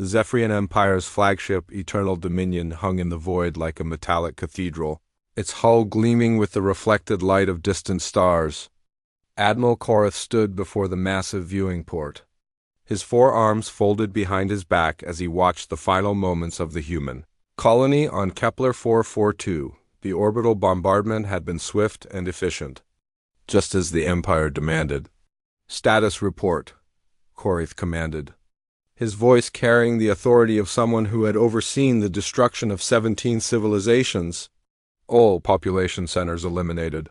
The Zephyrian Empire's flagship, Eternal Dominion, hung in the void like a metallic cathedral, its hull gleaming with the reflected light of distant stars. Admiral Korath stood before the massive viewing port, his forearms folded behind his back as he watched the final moments of the human colony on Kepler 442. The orbital bombardment had been swift and efficient, just as the Empire demanded. "Status report," Korath commanded, his voice carrying the authority of someone who had overseen the destruction of 17 civilizations. "All population centers eliminated."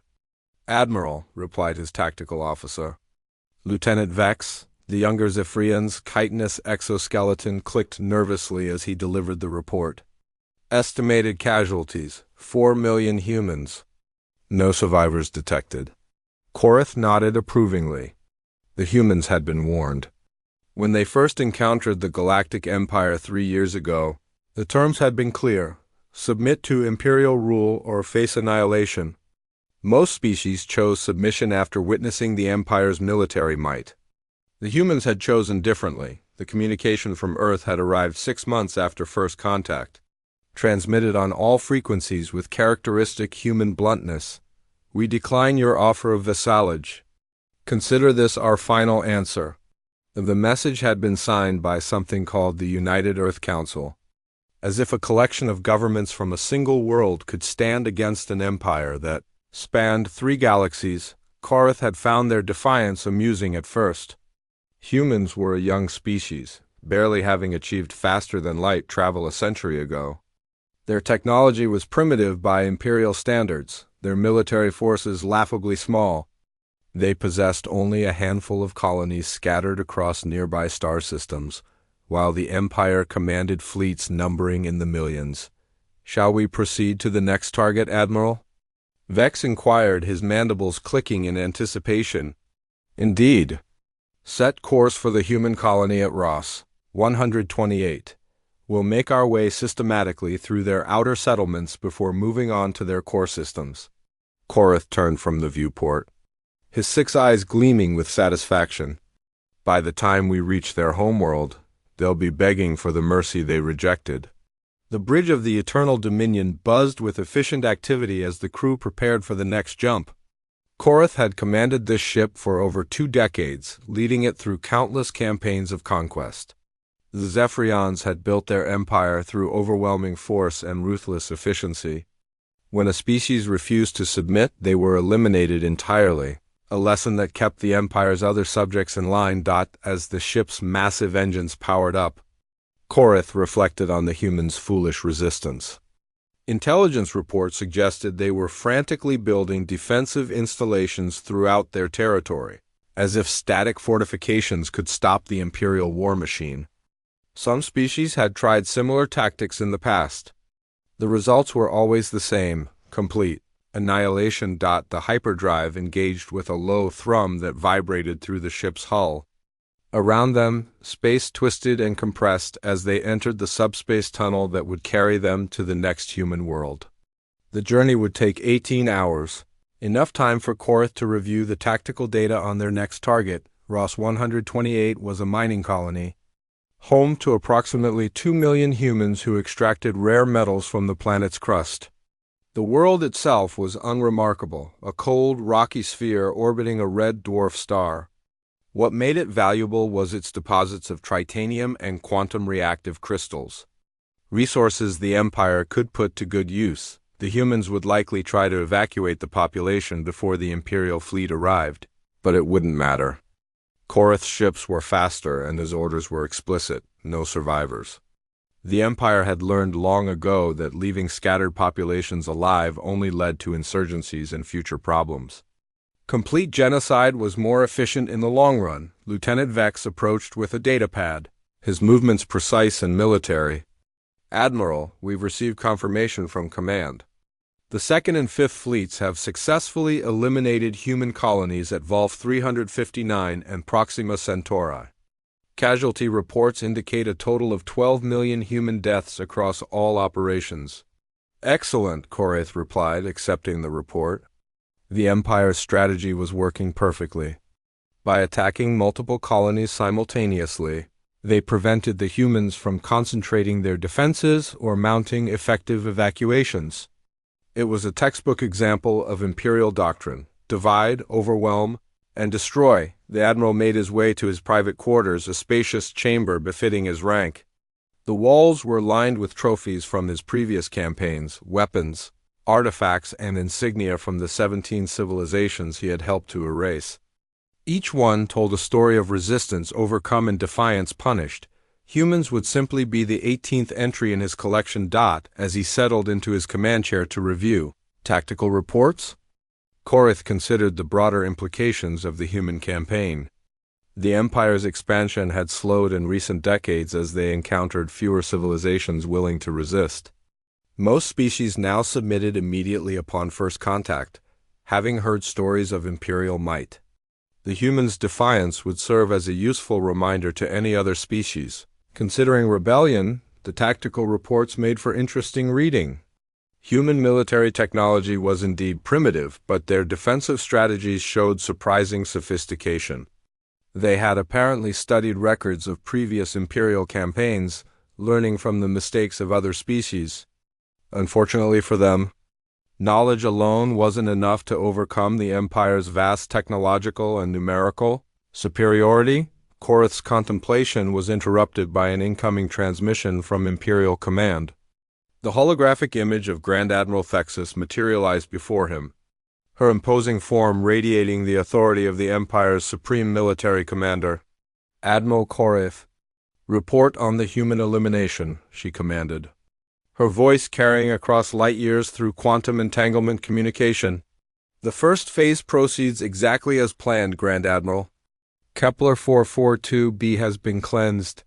"Admiral," replied his tactical officer. Lieutenant Vex, the younger Zephyrian's chitinous exoskeleton, clicked nervously as he delivered the report. "Estimated casualties, 4 million humans. No survivors detected." Korath nodded approvingly. The humans had been warned. When they first encountered the Galactic Empire 3 years ago, the terms had been clear: submit to Imperial rule or face annihilation. Most species chose submission after witnessing the Empire's military might. The humans had chosen differently. The communication from Earth had arrived 6 months after first contact, transmitted on all frequencies with characteristic human bluntness. "We decline your offer of vassalage. Consider this our final answer." The message had been signed by something called the United Earth Council. As if a collection of governments from a single world could stand against an empire that spanned 3 galaxies, Korath had found their defiance amusing at first. Humans were a young species, barely having achieved faster-than-light travel a century ago. Their technology was primitive by Imperial standards, their military forces laughably small. They possessed only a handful of colonies scattered across nearby star systems, while the Empire commanded fleets numbering in the millions. "Shall we proceed to the next target, Admiral?" Vex inquired, his mandibles clicking in anticipation. "Indeed." "Set course for the human colony at Ross, 128. We'll make our way systematically through their outer settlements before moving on to their core systems." Korath turned from the viewport, his 6 eyes gleaming with satisfaction. "By the time we reach their homeworld, they'll be begging for the mercy they rejected." The bridge of the Eternal Dominion buzzed with efficient activity as the crew prepared for the next jump. Korath had commanded this ship for over 2 decades, leading it through countless campaigns of conquest. The Zephyrians had built their empire through overwhelming force and ruthless efficiency. When a species refused to submit, they were eliminated entirely, a lesson that kept the Empire's other subjects in line. As the ship's massive engines powered up, Korath reflected on the humans' foolish resistance. Intelligence reports suggested they were frantically building defensive installations throughout their territory, as if static fortifications could stop the Imperial war machine. Some species had tried similar tactics in the past. The results were always the same: complete annihilation. The hyperdrive engaged with a low thrum that vibrated through the ship's hull. Around them, space twisted and compressed as they entered the subspace tunnel that would carry them to the next human world. The journey would take 18 hours, enough time for Korath to review the tactical data on their next target. Ross 128 was a mining colony, home to approximately 2 million humans who extracted rare metals from the planet's crust. The world itself was unremarkable, a cold, rocky sphere orbiting a red dwarf star. What made it valuable was its deposits of tritanium and quantum-reactive crystals, resources the Empire could put to good use. The humans would likely try to evacuate the population before the Imperial fleet arrived, but it wouldn't matter. Korath's ships were faster and his orders were explicit: no survivors. The Empire had learned long ago that leaving scattered populations alive only led to insurgencies and future problems. Complete genocide was more efficient in the long run. Lieutenant Vex approached with a datapad, his movements precise and military. "Admiral, we've received confirmation from command. The 2nd and 5th fleets have successfully eliminated human colonies at Volf 359 and Proxima Centauri. Casualty reports indicate a total of 12 million human deaths across all operations." "Excellent," Korath replied, accepting the report. The Empire's strategy was working perfectly. By attacking multiple colonies simultaneously, They prevented the humans from concentrating their defenses or mounting effective evacuations. It was a textbook example of imperial doctrine: divide, overwhelm, and destroy. The admiral made his way to his private quarters, a spacious chamber befitting his rank. The walls were lined with trophies from his previous campaigns, weapons, artifacts, and insignia from the 17 civilizations he had helped to erase. Each one told a story of resistance overcome and defiance punished. Humans would simply be the 18th entry in his collection. As he settled into his command chair to review tactical reports, Korith considered the broader implications of the human campaign. The Empire's expansion had slowed in recent decades as they encountered fewer civilizations willing to resist. Most species now submitted immediately upon first contact, having heard stories of imperial might. The humans' defiance would serve as a useful reminder to any other species. Considering rebellion, the tactical reports made for interesting reading. Human military technology was indeed primitive, but their defensive strategies showed surprising sophistication. They had apparently studied records of previous imperial campaigns, learning from the mistakes of other species. Unfortunately for them, knowledge alone wasn't enough to overcome the Empire's vast technological and numerical superiority. Korith's contemplation was interrupted by an incoming transmission from Imperial Command. The holographic image of Grand Admiral Thexus materialized before him, her imposing form radiating the authority of the Empire's supreme military commander. "Admiral Korith, report on the human elimination," she commanded, her voice carrying across light years through quantum entanglement communication. "The first phase proceeds exactly as planned, Grand Admiral. Kepler 442b has been cleansed,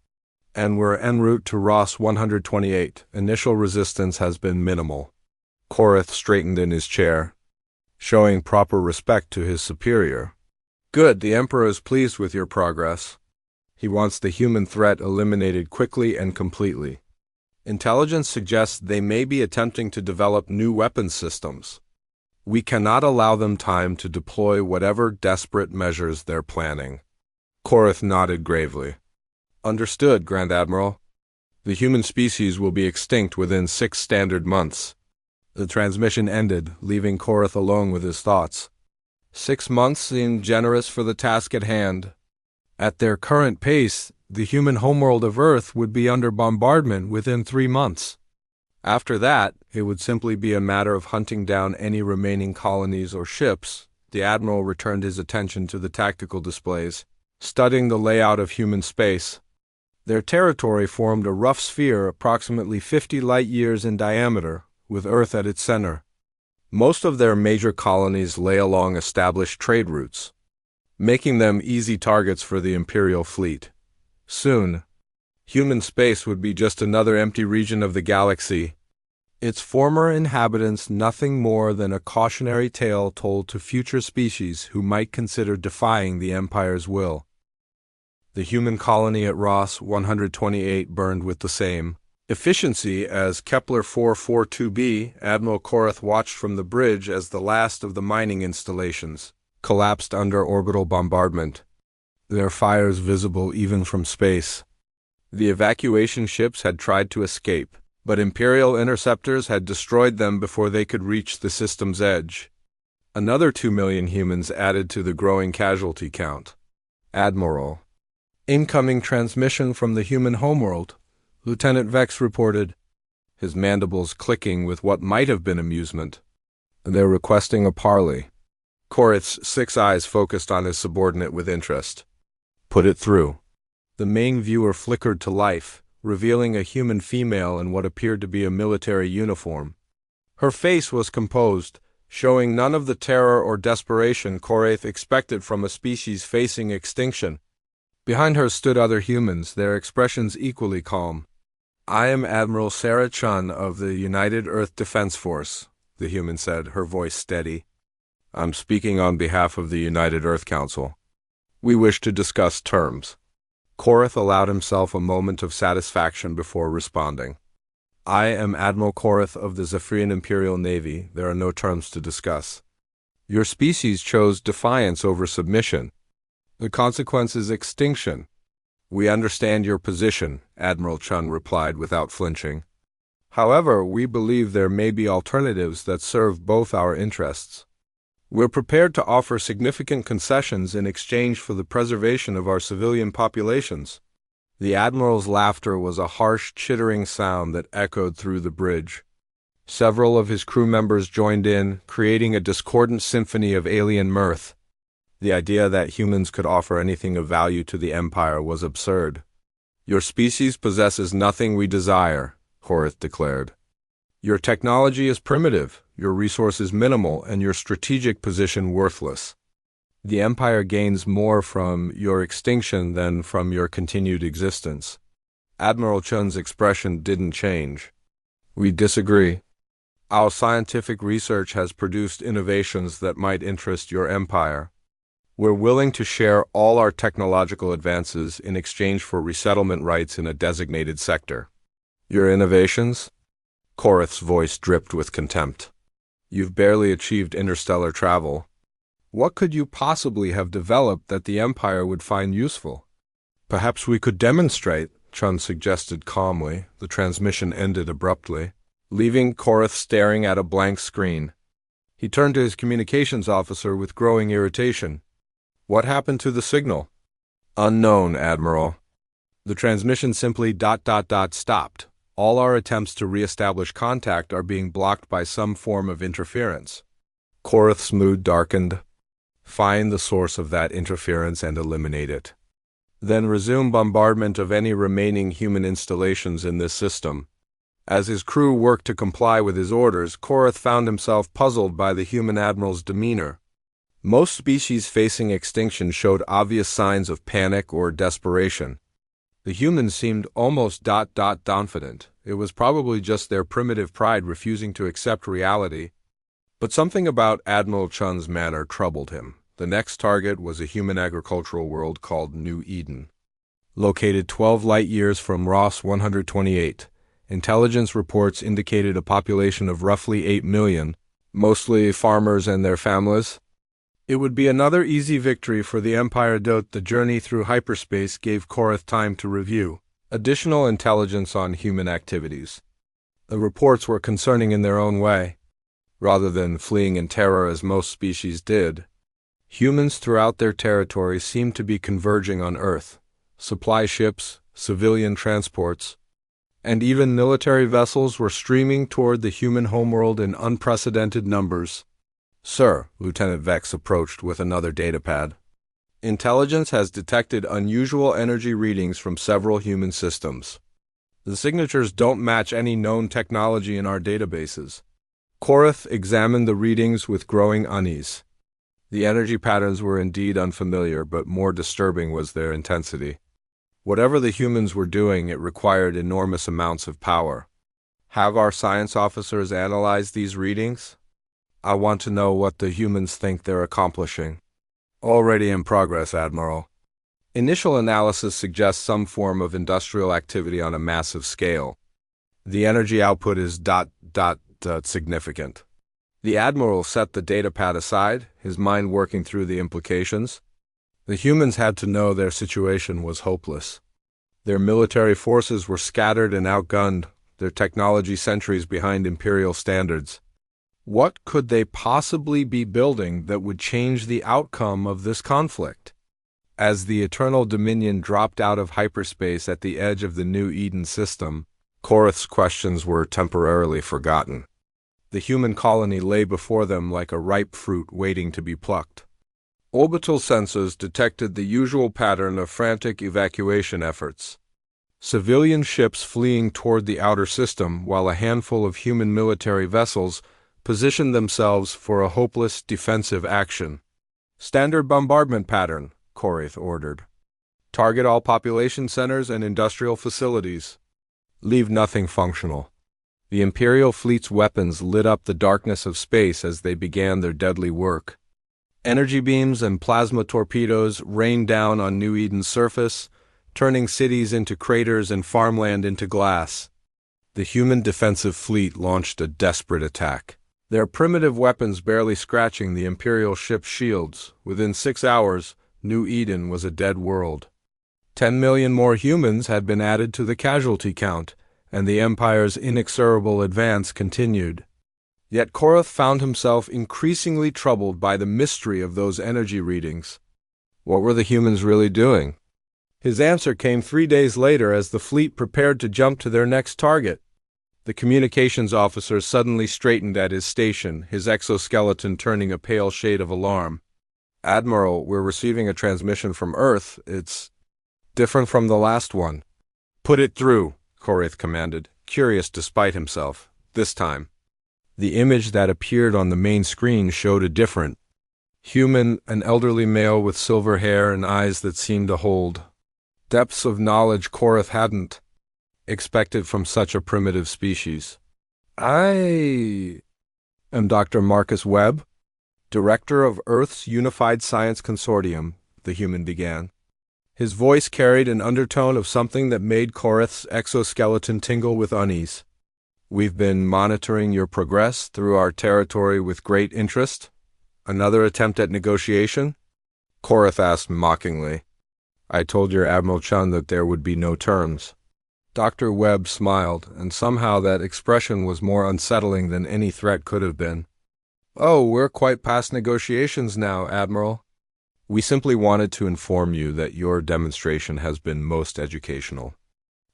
and we're en route to Ross 128. Initial resistance has been minimal." Korith straightened in his chair, showing proper respect to his superior. "Good, the Emperor is pleased with your progress. He wants the human threat eliminated quickly and completely. Intelligence suggests they may be attempting to develop new weapons systems. We cannot allow them time to deploy whatever desperate measures they're planning." Korith nodded gravely. "Understood, Grand Admiral. The human species will be extinct within 6 standard months." The transmission ended, leaving Korith alone with his thoughts. 6 months seemed generous for the task at hand. At their current pace, the human homeworld of Earth would be under bombardment within 3 months. After that, it would simply be a matter of hunting down any remaining colonies or ships. The Admiral returned his attention to the tactical displays, studying the layout of human space. Their territory formed a rough sphere approximately 50 light-years in diameter, with Earth at its center. Most of their major colonies lay along established trade routes, making them easy targets for the Imperial fleet. Soon, human space would be just another empty region of the galaxy, its former inhabitants nothing more than a cautionary tale told to future species who might consider defying the Empire's will. The human colony at Ross 128 burned with the same efficiency as Kepler 442b. Admiral Korith watched from the bridge as the last of the mining installations collapsed under orbital bombardment, their fires visible even from space. The evacuation ships had tried to escape, but Imperial interceptors had destroyed them before they could reach the system's edge. Another 2 million humans added to the growing casualty count. "Admiral, incoming transmission from the human homeworld," Lieutenant Vex reported, his mandibles clicking with what might have been amusement. "They're requesting a parley." Korith's 6 eyes focused on his subordinate with interest. "Put it through." The main viewer flickered to life, revealing a human female in what appeared to be a military uniform. Her face was composed, showing none of the terror or desperation Korith expected from a species facing extinction. Behind her stood other humans, their expressions equally calm. "I am Admiral Sarah Chun of the United Earth Defense Force," the human said, her voice steady. "I'm speaking on behalf of the United Earth Council. We wish to discuss terms." Korith allowed himself a moment of satisfaction before responding. "I am Admiral Korith of the Zephyrian Imperial Navy. There are no terms to discuss. Your species chose defiance over submission. The consequence is extinction. We understand your position, Admiral Chun replied without flinching. However, we believe there may be alternatives that serve both our interests. We're prepared to offer significant concessions in exchange for the preservation of our civilian populations. The Admiral's laughter was a harsh, chittering sound that echoed through the bridge. Several of his crew members joined in, creating a discordant symphony of alien mirth. The idea that humans could offer anything of value to the Empire was absurd. Your species possesses nothing we desire, Korath declared. Your technology is primitive, your resources minimal, and your strategic position worthless. The Empire gains more from your extinction than from your continued existence. Admiral Chun's expression didn't change. We disagree. Our scientific research has produced innovations that might interest your Empire. We're willing to share all our technological advances in exchange for resettlement rights in a designated sector. Your innovations? Korath's voice dripped with contempt. You've barely achieved interstellar travel. What could you possibly have developed that the Empire would find useful? Perhaps we could demonstrate, Chun suggested calmly. The transmission ended abruptly, leaving Korath staring at a blank screen. He turned to his communications officer with growing irritation. What happened to the signal? Unknown, Admiral. The transmission simply ... stopped. All our attempts to re-establish contact are being blocked by some form of interference. Korath's mood darkened. Find the source of that interference and eliminate it. Then resume bombardment of any remaining human installations in this system. As his crew worked to comply with his orders, Korath found himself puzzled by the human admiral's demeanor. Most species facing extinction showed obvious signs of panic or desperation. The humans seemed almost ... confident. It was probably just their primitive pride refusing to accept reality. But something about Admiral Chun's manner troubled him. The next target was a human agricultural world called New Eden. Located 12 light-years from Ross 128, intelligence reports indicated a population of roughly 8 million, mostly farmers and their families. It would be another easy victory for the Empire. The journey through hyperspace gave Korath time to review additional intelligence on human activities. The reports were concerning in their own way. Rather than fleeing in terror as most species did, humans throughout their territory seemed to be converging on Earth. Supply ships, civilian transports, and even military vessels were streaming toward the human homeworld in unprecedented numbers. Sir, Lieutenant Vex approached with another datapad. Intelligence has detected unusual energy readings from several human systems. The signatures don't match any known technology in our databases. Korath examined the readings with growing unease. The energy patterns were indeed unfamiliar, but more disturbing was their intensity. Whatever the humans were doing, it required enormous amounts of power. Have our science officers analyze these readings? I want to know what the humans think they're accomplishing. Already in progress, Admiral. Initial analysis suggests some form of industrial activity on a massive scale. The energy output is ... significant. The Admiral set the datapad aside, his mind working through the implications. The humans had to know their situation was hopeless. Their military forces were scattered and outgunned, their technology centuries behind Imperial standards. What could they possibly be building that would change the outcome of this conflict? As the Eternal Dominion dropped out of hyperspace at the edge of the New Eden system, Korath's questions were temporarily forgotten. The human colony lay before them like a ripe fruit waiting to be plucked. Orbital sensors detected the usual pattern of frantic evacuation efforts. Civilian ships fleeing toward the outer system, while a handful of human military vessels positioned themselves for a hopeless defensive action. Standard bombardment pattern, Korath ordered. Target all population centers and industrial facilities. Leave nothing functional. The Imperial fleet's weapons lit up the darkness of space as they began their deadly work. Energy beams and plasma torpedoes rained down on New Eden's surface, turning cities into craters and farmland into glass. The human defensive fleet launched a desperate attack, their primitive weapons barely scratching the Imperial ship's shields. Within 6 hours, New Eden was a dead world. 10 million more humans had been added to the casualty count, and the Empire's inexorable advance continued. Yet Korath found himself increasingly troubled by the mystery of those energy readings. What were the humans really doing? His answer came 3 days later as the fleet prepared to jump to their next target. The communications officer suddenly straightened at his station, his exoskeleton turning a pale shade of alarm. "Admiral, we're receiving a transmission from Earth. It's different from the last one." "Put it through," Korath commanded, curious despite himself. This time, the image that appeared on the main screen showed a different human, an elderly male with silver hair and eyes that seemed to hold depths of knowledge Korath hadn't expected from such a primitive species. "I am Dr. Marcus Webb, Director of Earth's Unified Science Consortium," the human began. His voice carried an undertone of something that made Korath's exoskeleton tingle with unease. "We've been monitoring your progress through our territory with great interest." "Another attempt at negotiation?" Korath asked mockingly. "I told your Admiral Chun that there would be no terms." Dr. Webb smiled, and somehow that expression was more unsettling than any threat could have been. "Oh, we're quite past negotiations now, Admiral. We simply wanted to inform you that your demonstration has been most educational.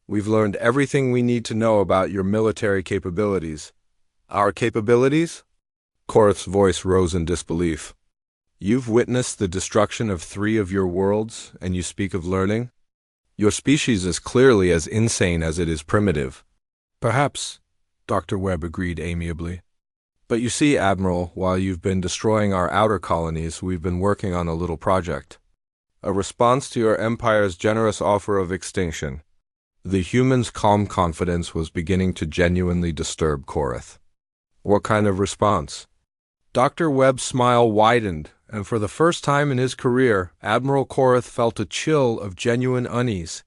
We've learned everything we need to know about your military capabilities." "Our capabilities?" Korath's voice rose in disbelief. "You've witnessed the destruction of 3 of your worlds, and you speak of learning? Your species is clearly as insane as it is primitive." "Perhaps," Dr. Webb agreed amiably. "But you see, Admiral, while you've been destroying our outer colonies, we've been working on a little project. A response to your Empire's generous offer of extinction." The human's calm confidence was beginning to genuinely disturb Korath. "What kind of response?" Dr. Webb's smile widened, and for the first time in his career, Admiral Korath felt a chill of genuine unease.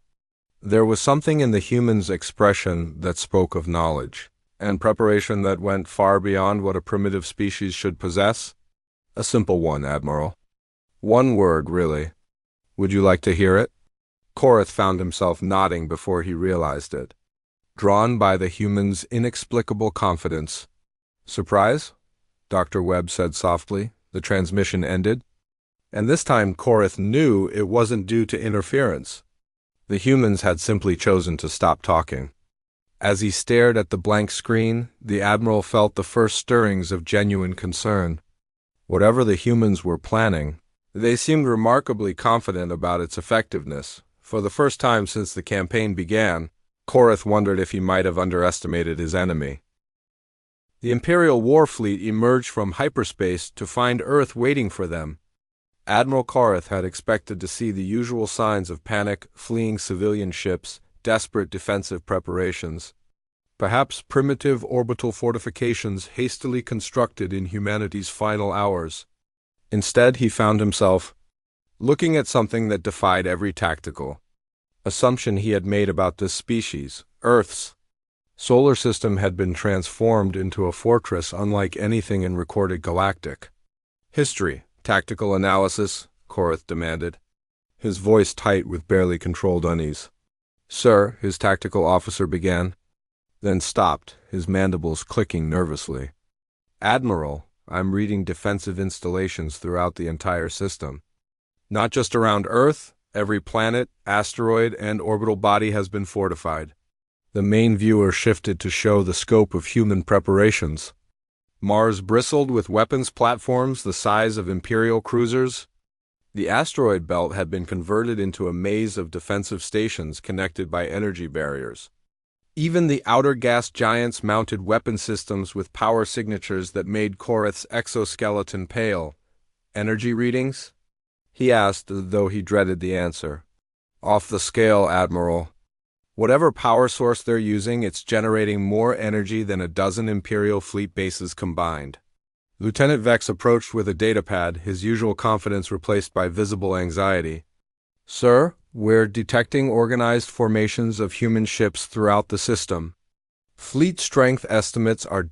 There was something in the human's expression that spoke of knowledge and preparation that went far beyond what a primitive species should possess. "A simple one, Admiral. 1 word, really. Would you like to hear it?" Korath found himself nodding before he realized it, drawn by the human's inexplicable confidence. "Surprise?" Dr. Webb said softly. The transmission ended, and this time Korath knew it wasn't due to interference. The humans had simply chosen to stop talking. As he stared at the blank screen, the Admiral felt the first stirrings of genuine concern. Whatever the humans were planning, they seemed remarkably confident about its effectiveness. For the first time since the campaign began, Korath wondered if he might have underestimated his enemy. The Imperial War Fleet emerged from hyperspace to find Earth waiting for them. Admiral Korath had expected to see the usual signs of panic, fleeing civilian ships, desperate defensive preparations, perhaps primitive orbital fortifications hastily constructed in humanity's final hours. Instead, he found himself looking at something that defied every tactical assumption he had made about this species. Earth's solar system had been transformed into a fortress unlike anything in recorded galactic history. "Tactical analysis?" Korath demanded, his voice tight with barely controlled unease. "Sir," his tactical officer began, then stopped, his mandibles clicking nervously. "Admiral, I'm reading defensive installations throughout the entire system. Not just around Earth, every planet, asteroid, and orbital body has been fortified." The main viewer shifted to show the scope of human preparations. Mars bristled with weapons platforms the size of Imperial cruisers. The asteroid belt had been converted into a maze of defensive stations connected by energy barriers. Even the outer gas giants mounted weapon systems with power signatures that made Korath's exoskeleton pale. "Energy readings?" he asked, though he dreaded the answer. "Off the scale, Admiral. Whatever power source they're using, it's generating more energy than a dozen Imperial fleet bases combined." Lieutenant Vex approached with a datapad, his usual confidence replaced by visible anxiety. "Sir, we're detecting organized formations of human ships throughout the system. Fleet strength estimates are ...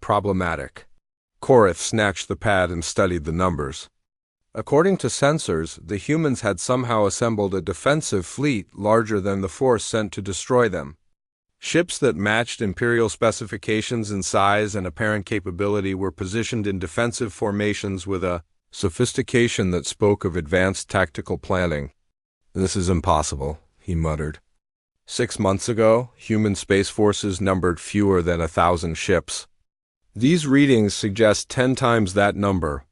problematic." Korath snatched the pad and studied the numbers. According to sensors, the humans had somehow assembled a defensive fleet larger than the force sent to destroy them. Ships that matched Imperial specifications in size and apparent capability were positioned in defensive formations with a sophistication that spoke of advanced tactical planning. "This is impossible," he muttered. 6 months ago, human space forces numbered fewer than 1,000 ships. These readings suggest 10 times that number.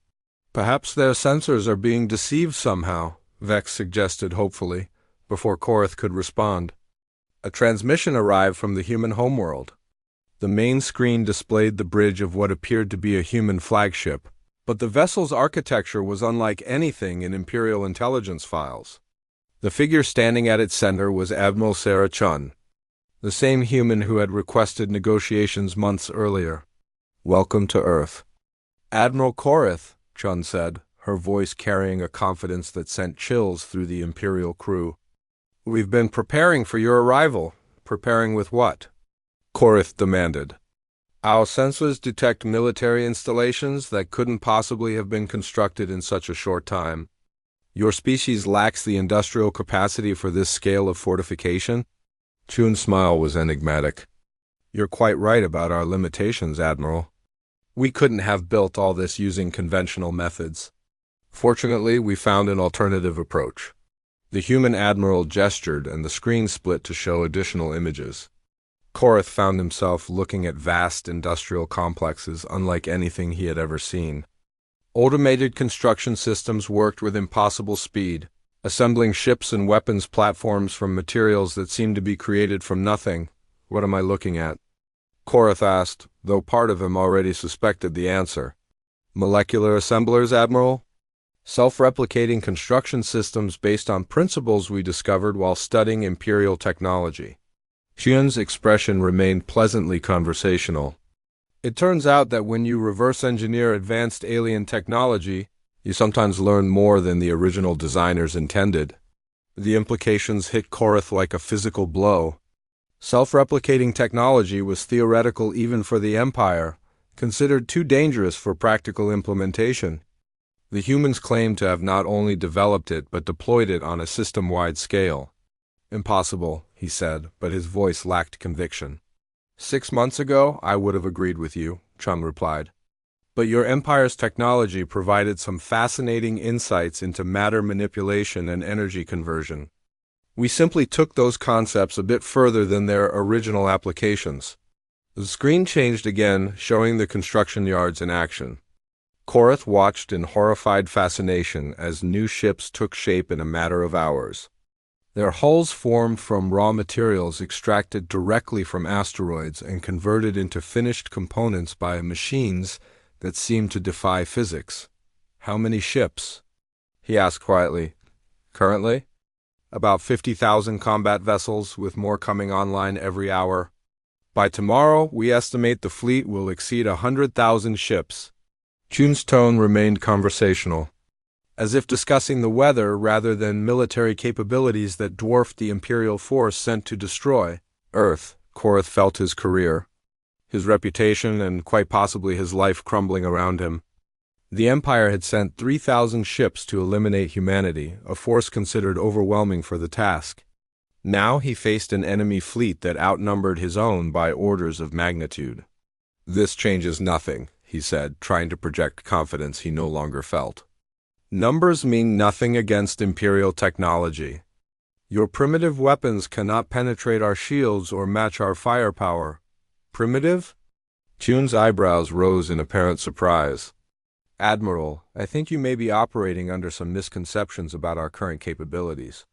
"Perhaps their sensors are being deceived somehow," Vex suggested hopefully, before Korath could respond. A transmission arrived from the human homeworld. The main screen displayed the bridge of what appeared to be a human flagship, but the vessel's architecture was unlike anything in Imperial intelligence files. The figure standing at its center was Admiral Sarah Chun, the same human who had requested negotiations months earlier. "Welcome to Earth." "Admiral Korath," Chun said, her voice carrying a confidence that sent chills through the Imperial crew. "We've been preparing for your arrival." "Preparing with what?" Korath demanded. "Our sensors detect military installations that couldn't possibly have been constructed in such a short time. Your species lacks the industrial capacity for this scale of fortification?" Chun's smile was enigmatic. "You're quite right about our limitations, Admiral. We couldn't have built all this using conventional methods. Fortunately, we found an alternative approach." The human admiral gestured, and the screen split to show additional images. Korath found himself looking at vast industrial complexes unlike anything he had ever seen. Automated construction systems worked with impossible speed, assembling ships and weapons platforms from materials that seemed to be created from nothing. "What am I looking at?" Korath asked, though part of him already suspected the answer. "Molecular assemblers, Admiral? Self-replicating construction systems based on principles we discovered while studying Imperial technology." Chun's expression remained pleasantly conversational. "It turns out that when you reverse-engineer advanced alien technology, you sometimes learn more than the original designers intended." The implications hit Korath like a physical blow. Self-replicating technology was theoretical even for the Empire, considered too dangerous for practical implementation. The humans claimed to have not only developed it but deployed it on a system-wide scale. "Impossible," he said, but his voice lacked conviction. 6 months ago, I would have agreed with you," Chun replied. "But your Empire's technology provided some fascinating insights into matter manipulation and energy conversion. We simply took those concepts a bit further than their original applications." The screen changed again, showing the construction yards in action. Korath watched in horrified fascination as new ships took shape in a matter of hours. Their hulls formed from raw materials extracted directly from asteroids and converted into finished components by machines that seemed to defy physics. "How many ships?" he asked quietly. "Currently?" "About 50,000 combat vessels, with more coming online every hour. By tomorrow, we estimate the fleet will exceed 100,000 ships." Chun's tone remained conversational, as if discussing the weather rather than military capabilities that dwarfed the Imperial force sent to destroy Earth. Korath felt his career, his reputation, and quite possibly his life crumbling around him. The Empire had sent 3,000 ships to eliminate humanity, a force considered overwhelming for the task. Now he faced an enemy fleet that outnumbered his own by orders of magnitude. "This changes nothing," he said, trying to project confidence he no longer felt. "Numbers mean nothing against Imperial technology. Your primitive weapons cannot penetrate our shields or match our firepower." "Primitive?" Chun's eyebrows rose in apparent surprise. "Admiral, I think you may be operating under some misconceptions about our current capabilities."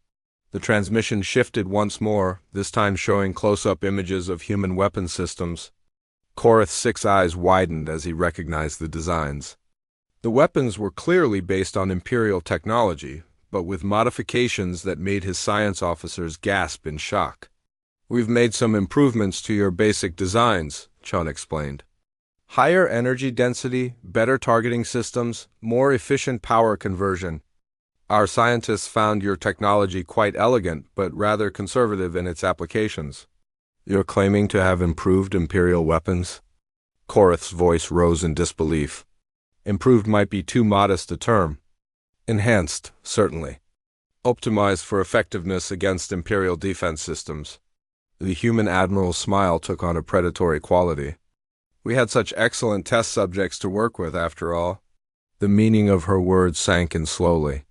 The transmission shifted once more, this time showing close-up images of human weapon systems. Korath's 6 eyes widened as he recognized the designs. The weapons were clearly based on Imperial technology, but with modifications that made his science officers gasp in shock. "We've made some improvements to your basic designs," Chun explained. "Higher energy density, better targeting systems, more efficient power conversion. Our scientists found your technology quite elegant, but rather conservative in its applications." "You're claiming to have improved Imperial weapons?" Korath's voice rose in disbelief. "Improved might be too modest a term. Enhanced, certainly. Optimized for effectiveness against Imperial defense systems. The human admiral's smile took on a predatory quality. We had such excellent test subjects to work with, after all. The meaning of her words sank in slowly.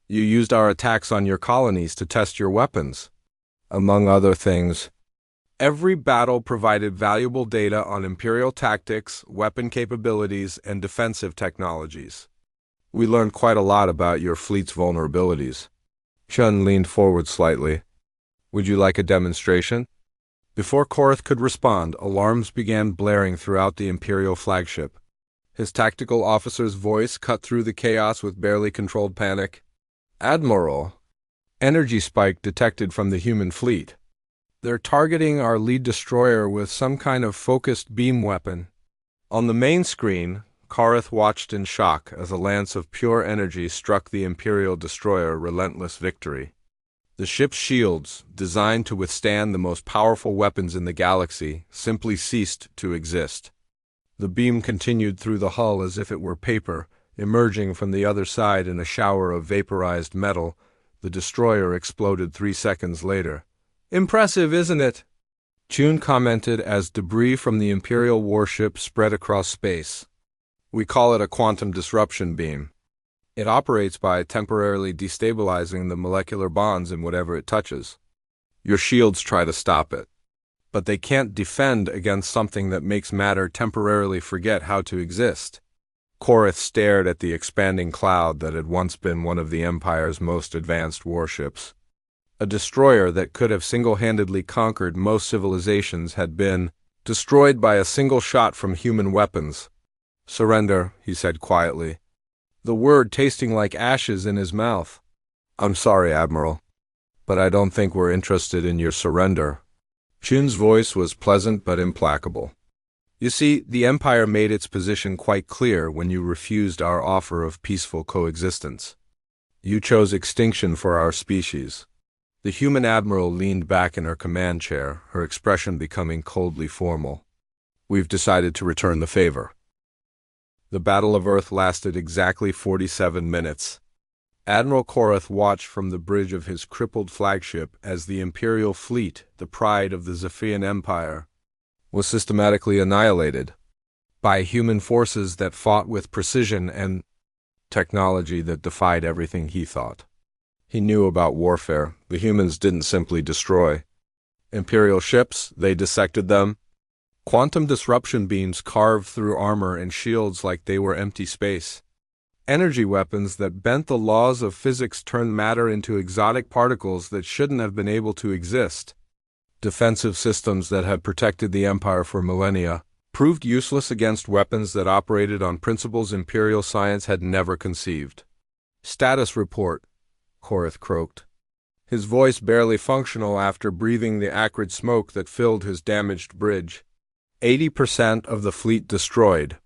You used our attacks on your colonies to test your weapons. Among other things, every battle provided valuable data on Imperial tactics, weapon capabilities, and defensive technologies. We learned quite a lot about your fleet's vulnerabilities. Chun leaned forward slightly. Would you like a demonstration? Before Korath could respond, alarms began blaring throughout the Imperial flagship. His tactical officer's voice cut through the chaos with barely controlled panic. Admiral, energy spike detected from the human fleet. They're targeting our lead destroyer with some kind of focused beam weapon. On the main screen, Korath watched in shock as a lance of pure energy struck the Imperial destroyer Relentless Victory. The ship's shields, designed to withstand the most powerful weapons in the galaxy, simply ceased to exist. The beam continued through the hull as if it were paper, emerging from the other side in a shower of vaporized metal. The destroyer exploded 3 seconds later. Impressive, isn't it? Chun commented as debris from the Imperial warship spread across space. We call it a quantum disruption beam. It operates by temporarily destabilizing the molecular bonds in whatever it touches. Your shields try to stop it, but they can't defend against something that makes matter temporarily forget how to exist. Korath stared at the expanding cloud that had once been one of the Empire's most advanced warships. A destroyer that could have single-handedly conquered most civilizations had been destroyed by a single shot from human weapons. Surrender, he said quietly, the word tasting like ashes in his mouth. I'm sorry, Admiral, but I don't think we're interested in your surrender. Chun's voice was pleasant but implacable. You see, the Empire made its position quite clear when you refused our offer of peaceful coexistence. You chose extinction for our species. The human admiral leaned back in her command chair, her expression becoming coldly formal. We've decided to return the favor. The Battle of Earth lasted exactly 47 minutes. Admiral Korath watched from the bridge of his crippled flagship as the Imperial fleet, the pride of the Zephian Empire, was systematically annihilated by human forces that fought with precision and technology that defied everything he thought. He knew about warfare. The humans didn't simply destroy Imperial ships, they dissected them. Quantum disruption beams carved through armor and shields like they were empty space. Energy weapons that bent the laws of physics turned matter into exotic particles that shouldn't have been able to exist. Defensive systems that had protected the Empire for millennia proved useless against weapons that operated on principles Imperial science had never conceived. Status report, Korath croaked, his voice barely functional after breathing the acrid smoke that filled his damaged bridge. 80% of the fleet destroyed.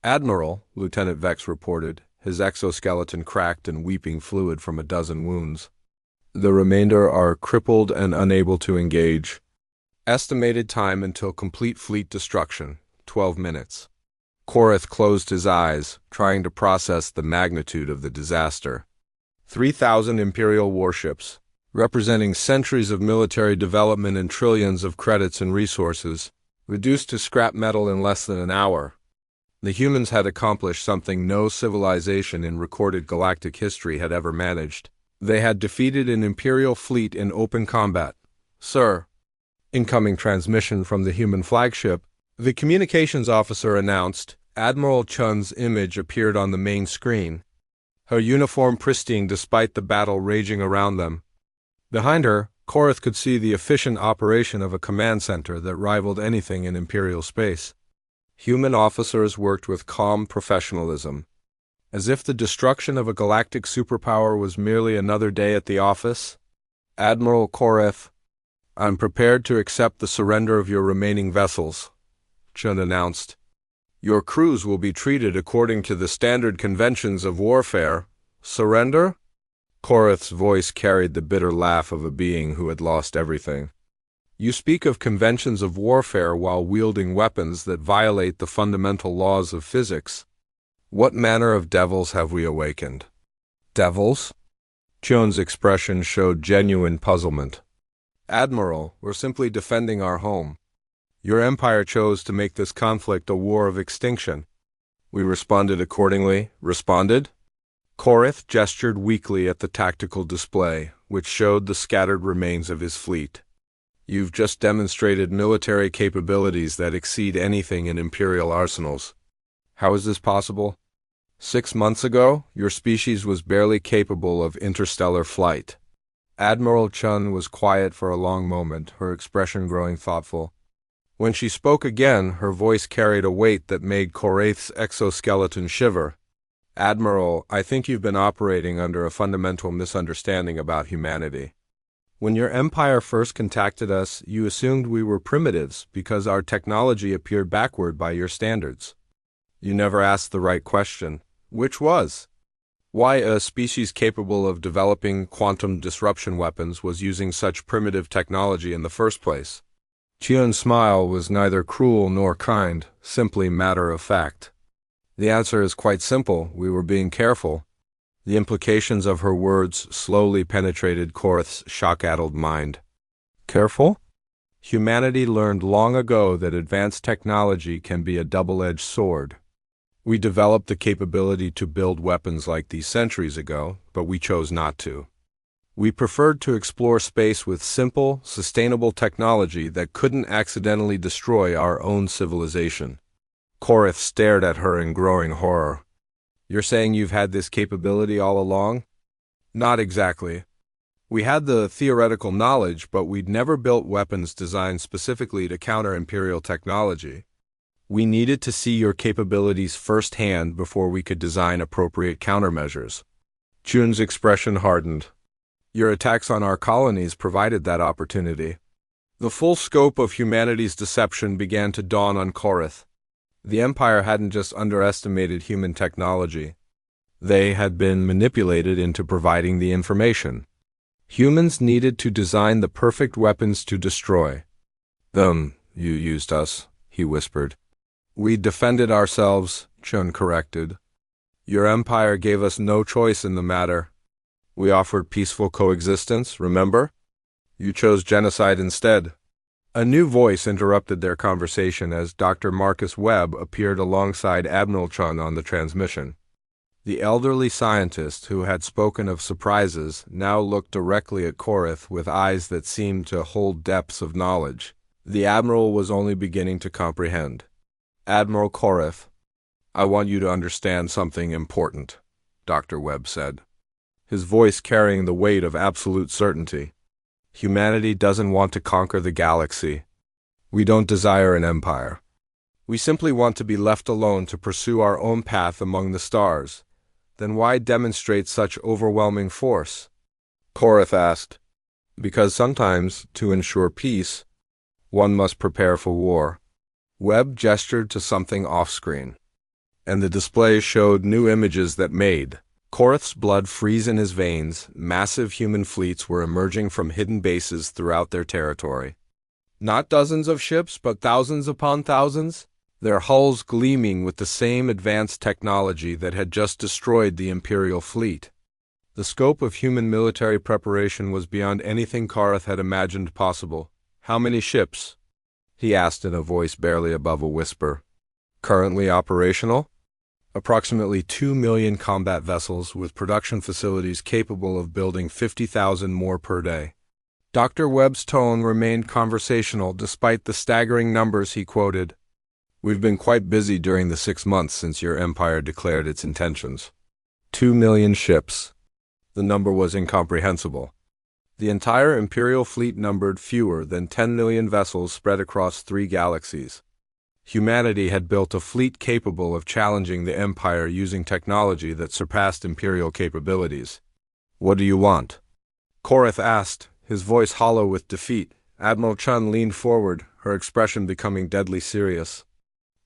Admiral, Lieutenant Vex reported, his exoskeleton cracked and weeping fluid from a dozen wounds. The remainder are crippled and unable to engage. Estimated time until complete fleet destruction, 12 minutes. Korath closed his eyes, trying to process the magnitude of the disaster. 3,000 Imperial warships, representing centuries of military development and trillions of credits and resources, reduced to scrap metal in less than an hour. The humans had accomplished something no civilization in recorded galactic history had ever managed. They had defeated an Imperial fleet in open combat. Sir, incoming transmission from the human flagship, the communications officer announced. Admiral Chun's image appeared on the main screen, her uniform pristine despite the battle raging around them. Behind her, Korath could see the efficient operation of a command center that rivaled anything in Imperial space. Human officers worked with calm professionalism, as if the destruction of a galactic superpower was merely another day at the office. Admiral Korath, I'm prepared to accept the surrender of your remaining vessels, Chun announced. Your crews will be treated according to the standard conventions of warfare. Surrender? Korath's voice carried the bitter laugh of a being who had lost everything. You speak of conventions of warfare while wielding weapons that violate the fundamental laws of physics. What manner of devils have we awakened? Devils? Chion's expression showed genuine puzzlement. Admiral, we're simply defending our home. Your empire chose to make this conflict a war of extinction. We responded accordingly. Responded? Korith gestured weakly at the tactical display, which showed the scattered remains of his fleet. You've just demonstrated military capabilities that exceed anything in Imperial arsenals. How is this possible? 6 months ago, your species was barely capable of interstellar flight. Admiral Chun was quiet for a long moment, her expression growing thoughtful. When she spoke again, her voice carried a weight that made Korith's exoskeleton shiver. Admiral, I think you've been operating under a fundamental misunderstanding about humanity. When your empire first contacted us, you assumed we were primitives because our technology appeared backward by your standards. You never asked the right question, which was, why a species capable of developing quantum disruption weapons was using such primitive technology in the first place. Chion's smile was neither cruel nor kind, simply matter of fact. The answer is quite simple. We were being careful. The implications of her words slowly penetrated Korith's shock-addled mind. Careful? Humanity learned long ago that advanced technology can be a double-edged sword. We developed the capability to build weapons like these centuries ago, but we chose not to. We preferred to explore space with simple, sustainable technology that couldn't accidentally destroy our own civilization. Korith stared at her in growing horror. You're saying you've had this capability all along? Not exactly. We had the theoretical knowledge, but we'd never built weapons designed specifically to counter Imperial technology. We needed to see your capabilities firsthand before we could design appropriate countermeasures. Chun's expression hardened. Your attacks on our colonies provided that opportunity. The full scope of humanity's deception began to dawn on Korith. The Empire hadn't just underestimated human technology. They had been manipulated into providing the information. Humans needed to design the perfect weapons to destroy. You used us, he whispered. We defended ourselves, Chun corrected. Your empire gave us no choice in the matter. We offered peaceful coexistence, remember? You chose genocide instead. A new voice interrupted their conversation as Dr. Marcus Webb appeared alongside Admiral Chun on the transmission. The elderly scientist who had spoken of surprises now looked directly at Korith with eyes that seemed to hold depths of knowledge. The Admiral was only beginning to comprehend. Admiral Korith, I want you to understand something important, Dr. Webb said, his voice carrying the weight of absolute certainty. Humanity doesn't want to conquer the galaxy. We don't desire an empire. We simply want to be left alone to pursue our own path among the stars. Then why demonstrate such overwhelming force? Korith asked. Because sometimes, to ensure peace, one must prepare for war. Webb gestured to something off-screen, and the display showed new images that made Korith's blood freeze in his veins. Massive human fleets were emerging from hidden bases throughout their territory. Not dozens of ships, but thousands upon thousands, their hulls gleaming with the same advanced technology that had just destroyed the Imperial fleet. The scope of human military preparation was beyond anything Korith had imagined possible. How many ships? He asked in a voice barely above a whisper. Currently operational? Approximately 2 million combat vessels with production facilities capable of building 50,000 more per day. Dr. Webb's tone remained conversational despite the staggering numbers he quoted. We've been quite busy during the 6 months since your empire declared its intentions. 2 million ships. The number was incomprehensible. The entire Imperial fleet numbered fewer than 10 million vessels spread across 3 galaxies. Humanity had built a fleet capable of challenging the Empire using technology that surpassed Imperial capabilities. What do you want? Korith asked, his voice hollow with defeat. Admiral Chun leaned forward, her expression becoming deadly serious.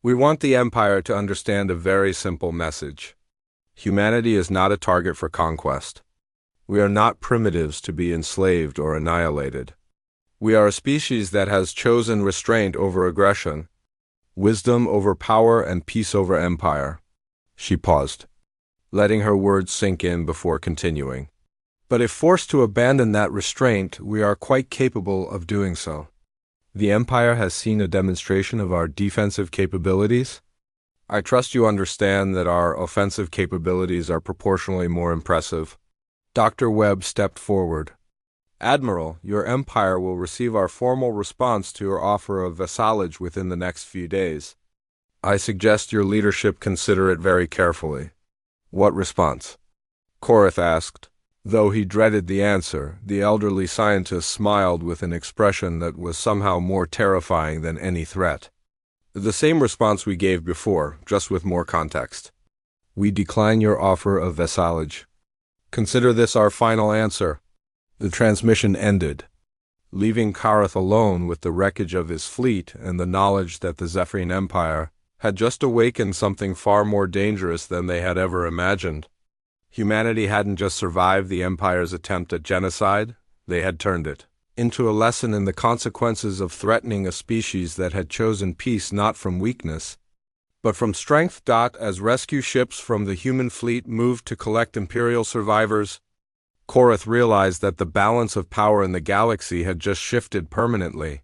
We want the Empire to understand a very simple message. Humanity is not a target for conquest. We are not primitives to be enslaved or annihilated. We are a species that has chosen restraint over aggression, wisdom over power, and peace over empire. She paused. letting her words sink in before continuing. But if forced to abandon that restraint, we are quite capable of doing so. The Empire has seen a demonstration of our defensive capabilities. I trust you understand that our offensive capabilities are proportionally more impressive. Dr. Webb stepped forward. Admiral, your Empire will receive our formal response to your offer of vassalage within the next few days. I suggest your leadership consider it very carefully. What response? Korath asked. Though he dreaded the answer, the elderly scientist smiled with an expression that was somehow more terrifying than any threat. The same response we gave before, just with more context. We decline your offer of vassalage. Consider this our final answer. The transmission ended, leaving Korath alone with the wreckage of his fleet and the knowledge that the Zephyrian Empire had just awakened something far more dangerous than they had ever imagined. Humanity hadn't just survived the Empire's attempt at genocide, they had turned it into a lesson in the consequences of threatening a species that had chosen peace not from weakness, but from strength. As rescue ships from the human fleet moved to collect Imperial survivors, Korath realized that the balance of power in the galaxy had just shifted permanently.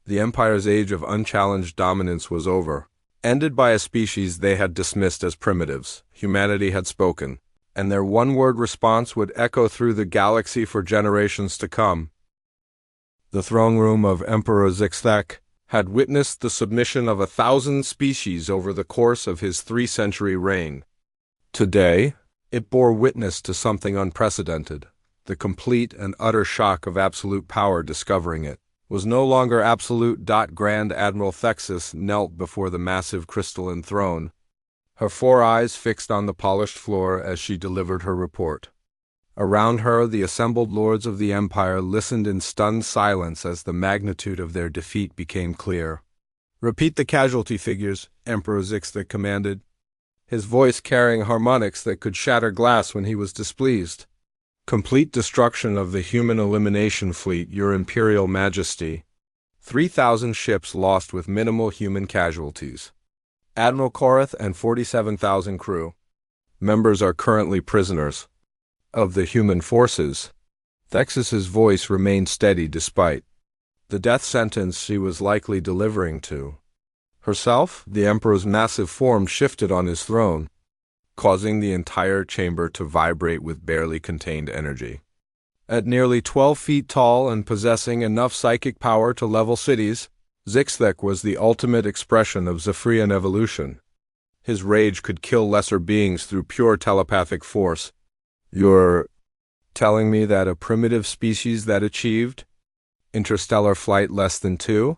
The Empire's age of unchallenged dominance was over, ended by a species they had dismissed as primitives. Humanity had spoken, and their one-word response would echo through the galaxy for generations to come. The throne room of Emperor Zixthek had witnessed the submission of 1,000 species over the course of his 3-century reign. Today, it bore witness to something unprecedented. The complete and utter shock of absolute power discovering it was no longer absolute. Grand Admiral Thexus knelt before the massive crystalline throne, her 4 eyes fixed on the polished floor as she delivered her report. Around her, the assembled lords of the Empire listened in stunned silence as the magnitude of their defeat became clear. Repeat the casualty figures, Emperor Zixthek commanded, his voice carrying harmonics that could shatter glass when he was displeased. Complete destruction of the human elimination fleet, Your Imperial Majesty. 3,000 ships lost with minimal human casualties. Admiral Korath and 47,000 crew. Members are currently prisoners of the human forces. Thexus's voice remained steady despite the death sentence she was likely delivering to herself. The Emperor's massive form shifted on his throne, causing the entire chamber to vibrate with barely contained energy. At nearly 12 feet tall and possessing enough psychic power to level cities, Zixthek was the ultimate expression of Zephyrian evolution. His rage could kill lesser beings through pure telepathic force. You're telling me that a primitive species that achieved interstellar flight less than 2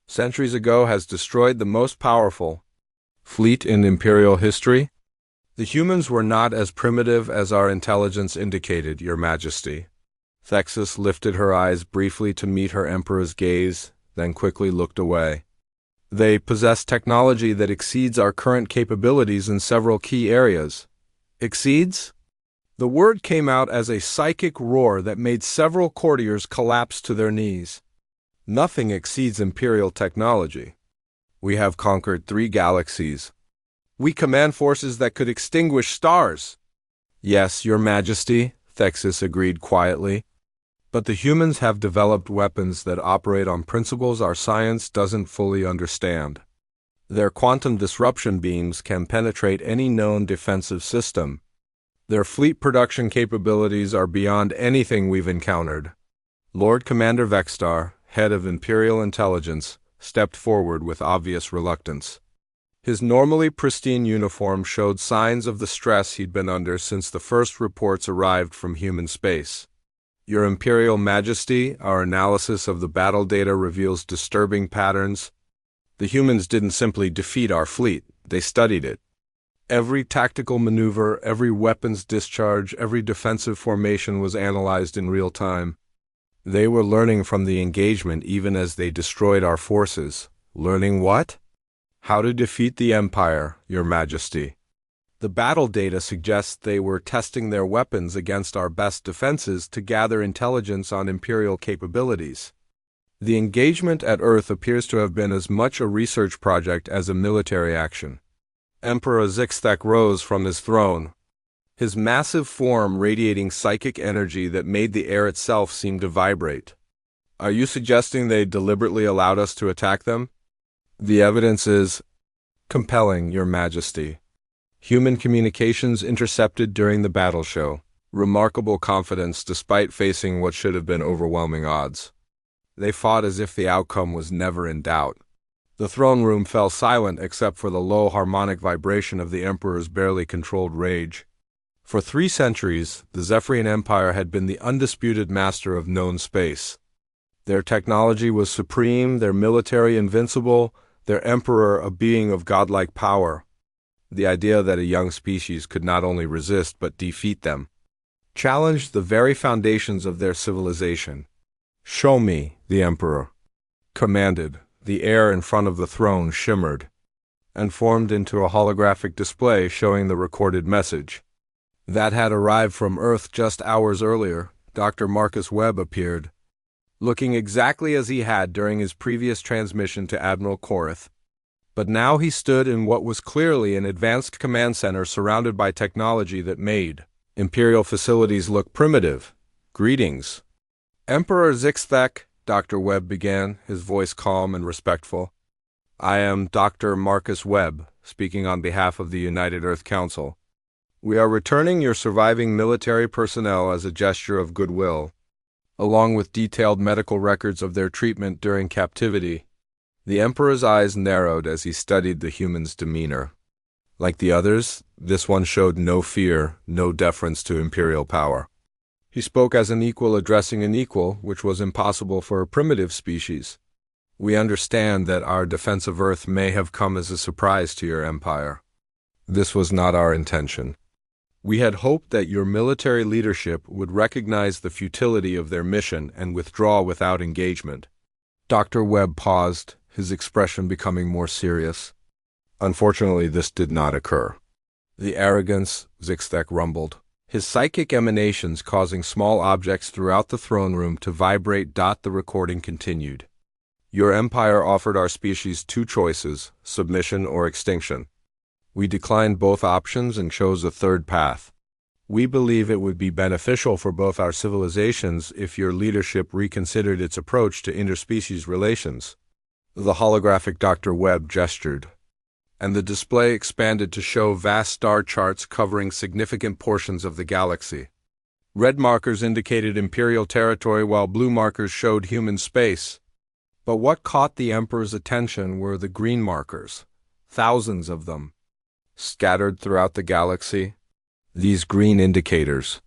centuries ago has destroyed the most powerful fleet in Imperial history? The humans were not as primitive as our intelligence indicated, Your Majesty. Thexus lifted her eyes briefly to meet her Emperor's gaze, then quickly looked away. They possess technology that exceeds our current capabilities in several key areas. Exceeds? The word came out as a psychic roar that made several courtiers collapse to their knees. Nothing exceeds Imperial technology. We have conquered 3 galaxies. We command forces that could extinguish stars. Yes, Your Majesty, Thexus agreed quietly. But the humans have developed weapons that operate on principles our science doesn't fully understand. Their quantum disruption beams can penetrate any known defensive system. Their fleet production capabilities are beyond anything we've encountered. Lord Commander Vextar, head of Imperial Intelligence, stepped forward with obvious reluctance. His normally pristine uniform showed signs of the stress he'd been under since the first reports arrived from human space. Your Imperial Majesty, our analysis of the battle data reveals disturbing patterns. The humans didn't simply defeat our fleet, they studied it. Every tactical maneuver, every weapons discharge, every defensive formation was analyzed in real time. They were learning from the engagement even as they destroyed our forces. Learning what? How to defeat the Empire, Your Majesty. The battle data suggests they were testing their weapons against our best defenses to gather intelligence on Imperial capabilities. The engagement at Earth appears to have been as much a research project as a military action. Emperor Zixthek rose from his throne. his massive form radiating psychic energy that made the air itself seem to vibrate. Are you suggesting they deliberately allowed us to attack them? The evidence is compelling, Your Majesty. Human communications intercepted during the battle show. Remarkable confidence despite facing what should have been overwhelming odds. They fought as if the outcome was never in doubt. The throne room fell silent except for the low harmonic vibration of the Emperor's barely controlled rage. For 3 centuries, the Zephyrian Empire had been the undisputed master of known space. Their technology was supreme, their military invincible, their emperor a being of godlike power. The idea that a young species could not only resist but defeat them challenged the very foundations of their civilization. "Show me," the Emperor commanded. The air in front of the throne shimmered and formed into a holographic display showing the recorded message. That had arrived from Earth just hours earlier. Dr. Marcus Webb appeared, looking exactly as he had during his previous transmission to Admiral Korath. But now he stood in what was clearly an advanced command center surrounded by technology that made Imperial facilities look primitive. "Greetings, Emperor Zixthek," Dr. Webb began, his voice calm and respectful. "I am Dr. Marcus Webb, speaking on behalf of the United Earth Council. We are returning your surviving military personnel as a gesture of goodwill, along with detailed medical records of their treatment during captivity." The Emperor's eyes narrowed as he studied the human's demeanor. Like the others, this one showed no fear, no deference to imperial power. He spoke as an equal addressing an equal, which was impossible for a primitive species. "We understand that our defense of Earth may have come as a surprise to your empire. This was not our intention. We had hoped that your military leadership would recognize the futility of their mission and withdraw without engagement." Dr. Webb paused, his expression becoming more serious. "Unfortunately, this did not occur." "The arrogance," Zixthek rumbled, his psychic emanations causing small objects throughout the throne room to vibrate. The recording continued. "Your empire offered our species 2 choices, submission or extinction. We declined both options and chose a third path. We believe it would be beneficial for both our civilizations if your leadership reconsidered its approach to interspecies relations." The holographic Dr. Webb gestured, and the display expanded to show vast star charts covering significant portions of the galaxy. Red markers indicated Imperial territory while blue markers showed human space. But what caught the Emperor's attention were the green markers, thousands of them, scattered throughout the galaxy. These green indicators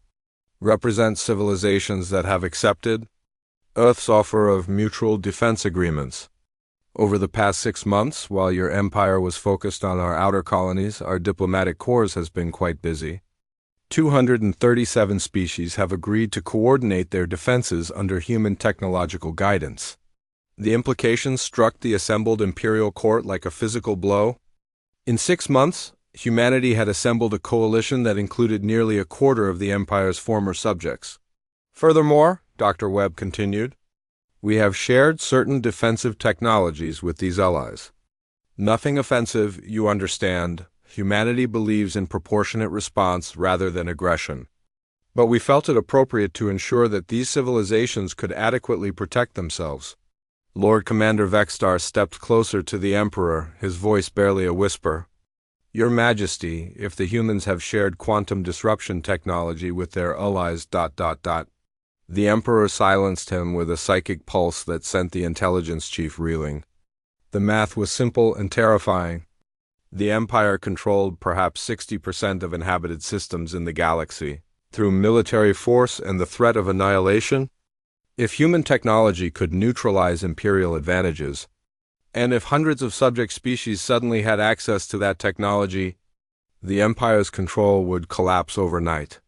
represent civilizations that have accepted Earth's offer of mutual defense agreements. Over the past 6 months, while your empire was focused on our outer colonies, our diplomatic corps has been quite busy. 237 species have agreed to coordinate their defenses under human technological guidance. The implications struck the assembled imperial court like a physical blow. In 6 months, humanity had assembled a coalition that included nearly a quarter of the empire's former subjects. Furthermore, Dr. Webb continued, we have shared certain defensive technologies with these allies. Nothing offensive, you understand. Humanity believes in proportionate response rather than aggression. But we felt it appropriate to ensure that these civilizations could adequately protect themselves. Lord Commander Vexstar stepped closer to the Emperor, his voice barely a whisper. Your Majesty, if the humans have shared quantum disruption technology with their allies... The Emperor silenced him with a psychic pulse that sent the intelligence chief reeling. The math was simple and terrifying. The Empire controlled perhaps 60% of inhabited systems in the galaxy. Through military force and the threat of annihilation, if human technology could neutralize Imperial advantages, and if hundreds of subject species suddenly had access to that technology, the Empire's control would collapse overnight.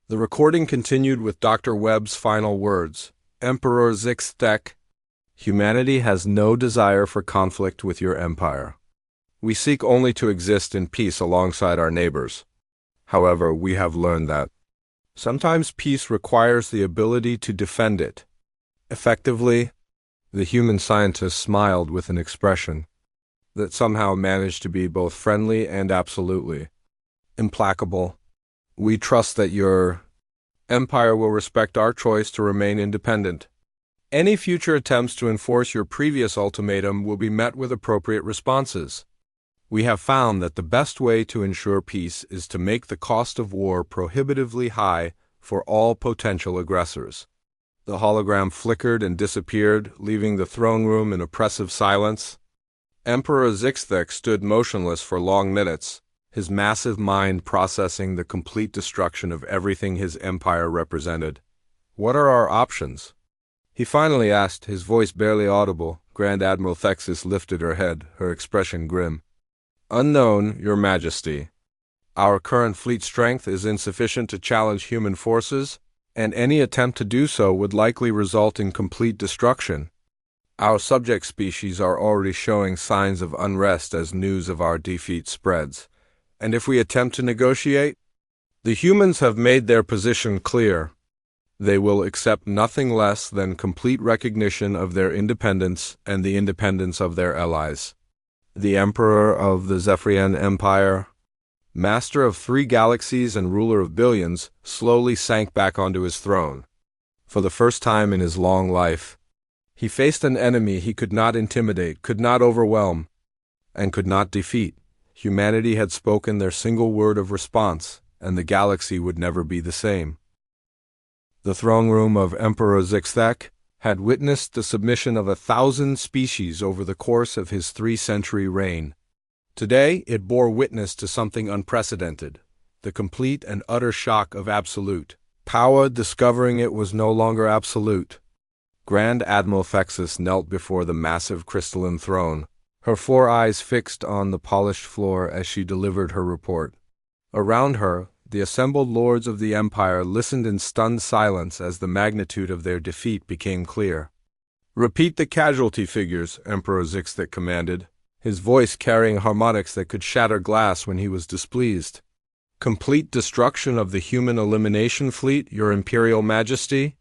The recording continued with Dr. Webb's final words. Emperor Zixtek, humanity has no desire for conflict with your empire. We seek only to exist in peace alongside our neighbors. However, we have learned that sometimes peace requires the ability to defend it. Effectively, the human scientist smiled with an expression that somehow managed to be both friendly and absolutely implacable. We trust that your empire will respect our choice to remain independent. Any future attempts to enforce your previous ultimatum will be met with appropriate responses. We have found that the best way to ensure peace is to make the cost of war prohibitively high for all potential aggressors. The hologram flickered and disappeared, leaving the throne room in oppressive silence. Emperor Zixthek stood motionless for long minutes, his massive mind processing the complete destruction of everything his empire represented. What are our options? He finally asked, his voice barely audible. Grand Admiral Thexis lifted her head, her expression grim. Unknown, Your Majesty. Our current fleet strength is insufficient to challenge human forces, and any attempt to do so would likely result in complete destruction. Our subject species are already showing signs of unrest as news of our defeat spreads. And if we attempt to negotiate, the humans have made their position clear. They will accept nothing less than complete recognition of their independence and the independence of their allies. The Emperor of the Zephyrian Empire, master of 3 galaxies and ruler of billions, slowly sank back onto his throne. For the first time in his long life, he faced an enemy he could not intimidate, could not overwhelm, and could not defeat. Humanity had spoken their single word of response, and the galaxy would never be the same. The throne room of Emperor Zixthek had witnessed the submission of 1,000 species over the course of his 3-century reign. Today, it bore witness to something unprecedented, the complete and utter shock of absolute power, discovering it was no longer absolute. Grand Admiral Thexis knelt before the massive crystalline throne, her 4 eyes fixed on the polished floor as she delivered her report. Around her, the assembled lords of the Empire listened in stunned silence as the magnitude of their defeat became clear. Repeat the casualty figures, Emperor Zixthek commanded, his voice carrying harmonics that could shatter glass when he was displeased. Complete destruction of the human elimination fleet, Your Imperial Majesty?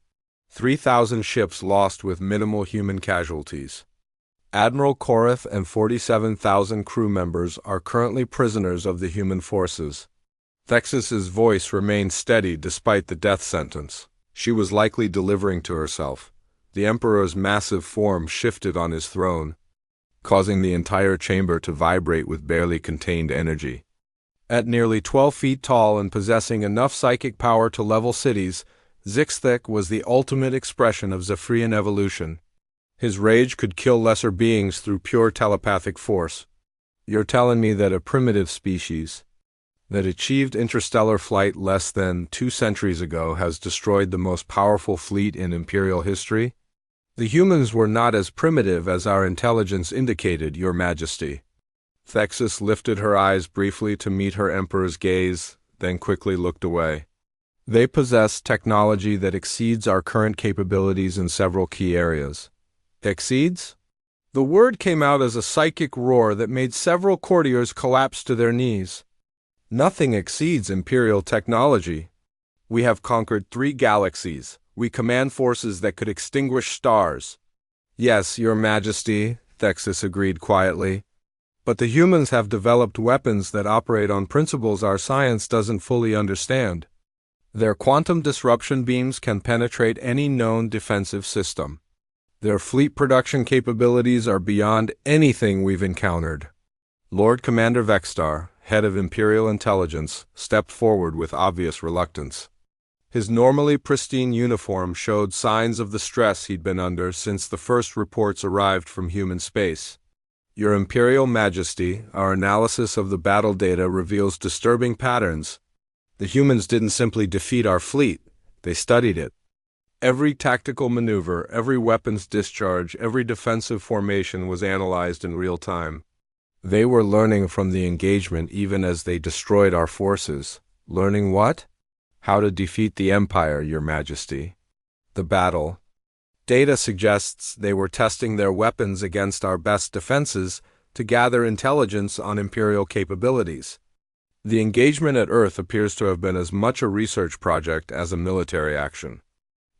3,000 ships lost with minimal human casualties. Admiral Korith and 47,000 crew members are currently prisoners of the human forces. Thexis's voice remained steady despite the death sentence. She was likely delivering to herself. The Emperor's massive form shifted on his throne, causing the entire chamber to vibrate with barely contained energy. At nearly 12 feet tall and possessing enough psychic power to level cities, Zixthek was the ultimate expression of Zephyrian evolution. His rage could kill lesser beings through pure telepathic force. You're telling me that a primitive species that achieved interstellar flight less than 2 centuries ago has destroyed the most powerful fleet in Imperial history? The humans were not as primitive as our intelligence indicated, Your Majesty. Thexis lifted her eyes briefly to meet her Emperor's gaze, then quickly looked away. They possess technology that exceeds our current capabilities in several key areas. Exceeds? The word came out as a psychic roar that made several courtiers collapse to their knees. Nothing exceeds Imperial technology. We have conquered 3 galaxies. We command forces that could extinguish stars. Yes, Your Majesty, Thexis agreed quietly. But the humans have developed weapons that operate on principles our science doesn't fully understand. Their quantum disruption beams can penetrate any known defensive system. Their fleet production capabilities are beyond anything we've encountered. Lord Commander Vexstar, head of Imperial Intelligence, stepped forward with obvious reluctance. His normally pristine uniform showed signs of the stress he'd been under since the first reports arrived from human space. Your Imperial Majesty, our analysis of the battle data reveals disturbing patterns. The humans didn't simply defeat our fleet, they studied it. Every tactical maneuver, every weapons discharge, every defensive formation was analyzed in real time. They were learning from the engagement even as they destroyed our forces. Learning what? How to defeat the Empire, Your Majesty. The battle. Data suggests they were testing their weapons against our best defenses to gather intelligence on Imperial capabilities. The engagement at Earth appears to have been as much a research project as a military action.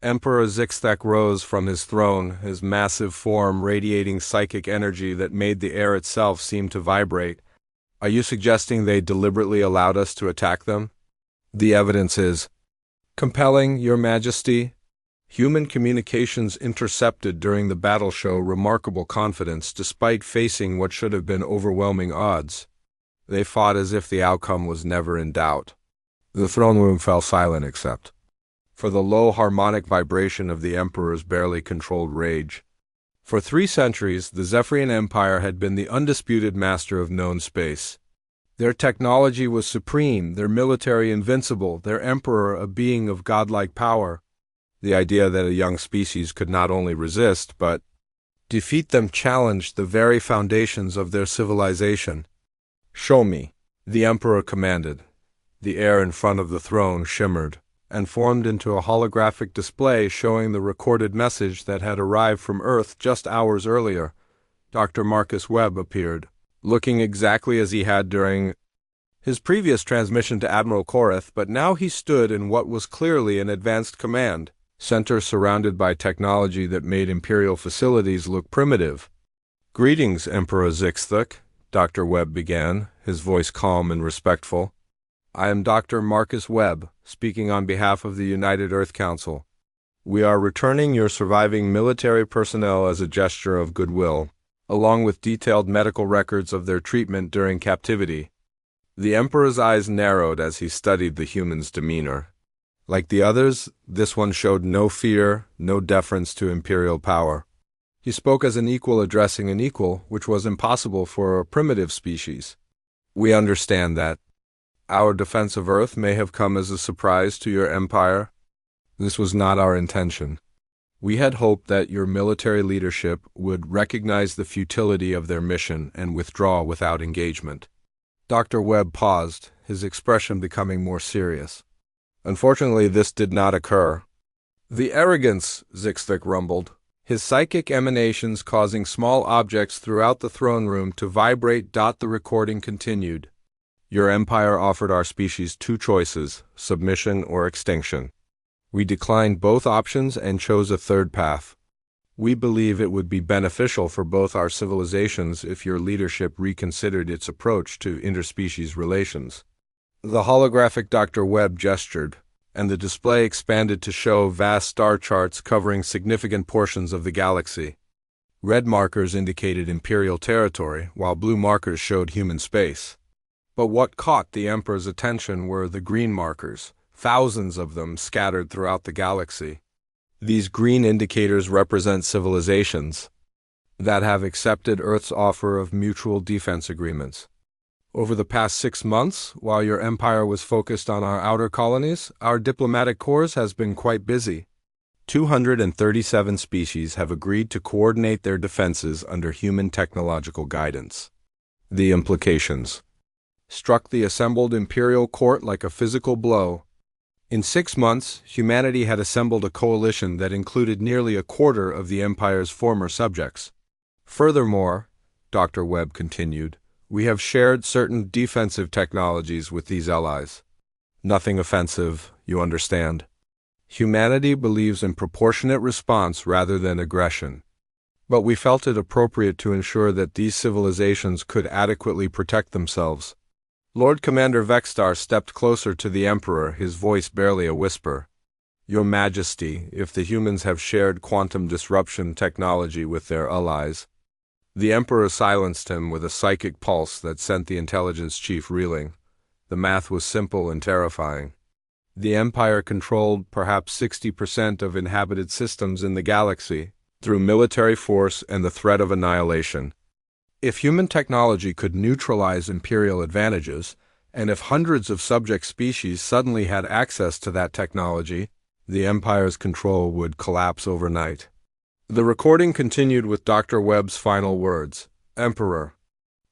Emperor Zixthek rose from his throne, his massive form radiating psychic energy that made the air itself seem to vibrate. Are you suggesting they deliberately allowed us to attack them? The evidence is compelling, Your Majesty. Human communications intercepted during the battle show remarkable confidence despite facing what should have been overwhelming odds. They fought as if the outcome was never in doubt. The throne room fell silent except for the low harmonic vibration of the Emperor's barely controlled rage. For 3 centuries, the Zephyrian Empire had been the undisputed master of known space. Their technology was supreme, their military invincible, their emperor a being of godlike power. The idea that a young species could not only resist, but defeat them challenged the very foundations of their civilization. "Show me," the Emperor commanded. The air in front of the throne shimmered and formed into a holographic display showing the recorded message that had arrived from Earth just hours earlier. Dr. Marcus Webb appeared, looking exactly as he had during his previous transmission to Admiral Korath, but now he stood in what was clearly an advanced command center surrounded by technology that made Imperial facilities look primitive. "Greetings, Emperor Zixthuk," Dr. Webb began, his voice calm and respectful. "I am Dr. Marcus Webb, speaking on behalf of the United Earth Council. We are returning your surviving military personnel as a gesture of goodwill, along with detailed medical records of their treatment during captivity." The Emperor's eyes narrowed as he studied the human's demeanor. Like the others, this one showed no fear, no deference to imperial power. He spoke as an equal addressing an equal, which was impossible for a primitive species. "We understand that our defense of Earth may have come as a surprise to your empire. This was not our intention. We had hoped that your military leadership would recognize the futility of their mission and withdraw without engagement." Dr. Webb paused, his expression becoming more serious. "Unfortunately, this did not occur." "The arrogance," Zixthuk rumbled, his psychic emanations causing small objects throughout the throne room to vibrate. The recording continued. "Your empire offered our species 2 choices, submission or extinction. We declined both options and chose a third path. We believe it would be beneficial for both our civilizations if your leadership reconsidered its approach to interspecies relations." The holographic Dr. Webb gestured, and the display expanded to show vast star charts covering significant portions of the galaxy. Red markers indicated Imperial territory, while blue markers showed human space. But what caught the Emperor's attention were the green markers, thousands of them scattered throughout the galaxy. These green indicators represent civilizations that have accepted Earth's offer of mutual defense agreements. Over the past 6 months, while your empire was focused on our outer colonies, our diplomatic corps has been quite busy. 237 species have agreed to coordinate their defenses under human technological guidance. The implications struck the assembled imperial court like a physical blow. In 6 months, humanity had assembled a coalition that included nearly a quarter of the empire's former subjects. Furthermore, Dr. Webb continued, we have shared certain defensive technologies with these allies. Nothing offensive, you understand. Humanity believes in proportionate response rather than aggression. But we felt it appropriate to ensure that these civilizations could adequately protect themselves. Lord Commander Vexstar stepped closer to the Emperor, his voice barely a whisper. Your Majesty, if the humans have shared quantum disruption technology with their allies. The Emperor silenced him with a psychic pulse that sent the intelligence chief reeling. The math was simple and terrifying. The Empire controlled perhaps 60% of inhabited systems in the galaxy through military force and the threat of annihilation. If human technology could neutralize Imperial advantages, and if hundreds of subject species suddenly had access to that technology, the Empire's control would collapse overnight. The recording continued with Dr. Webb's final words. Emperor,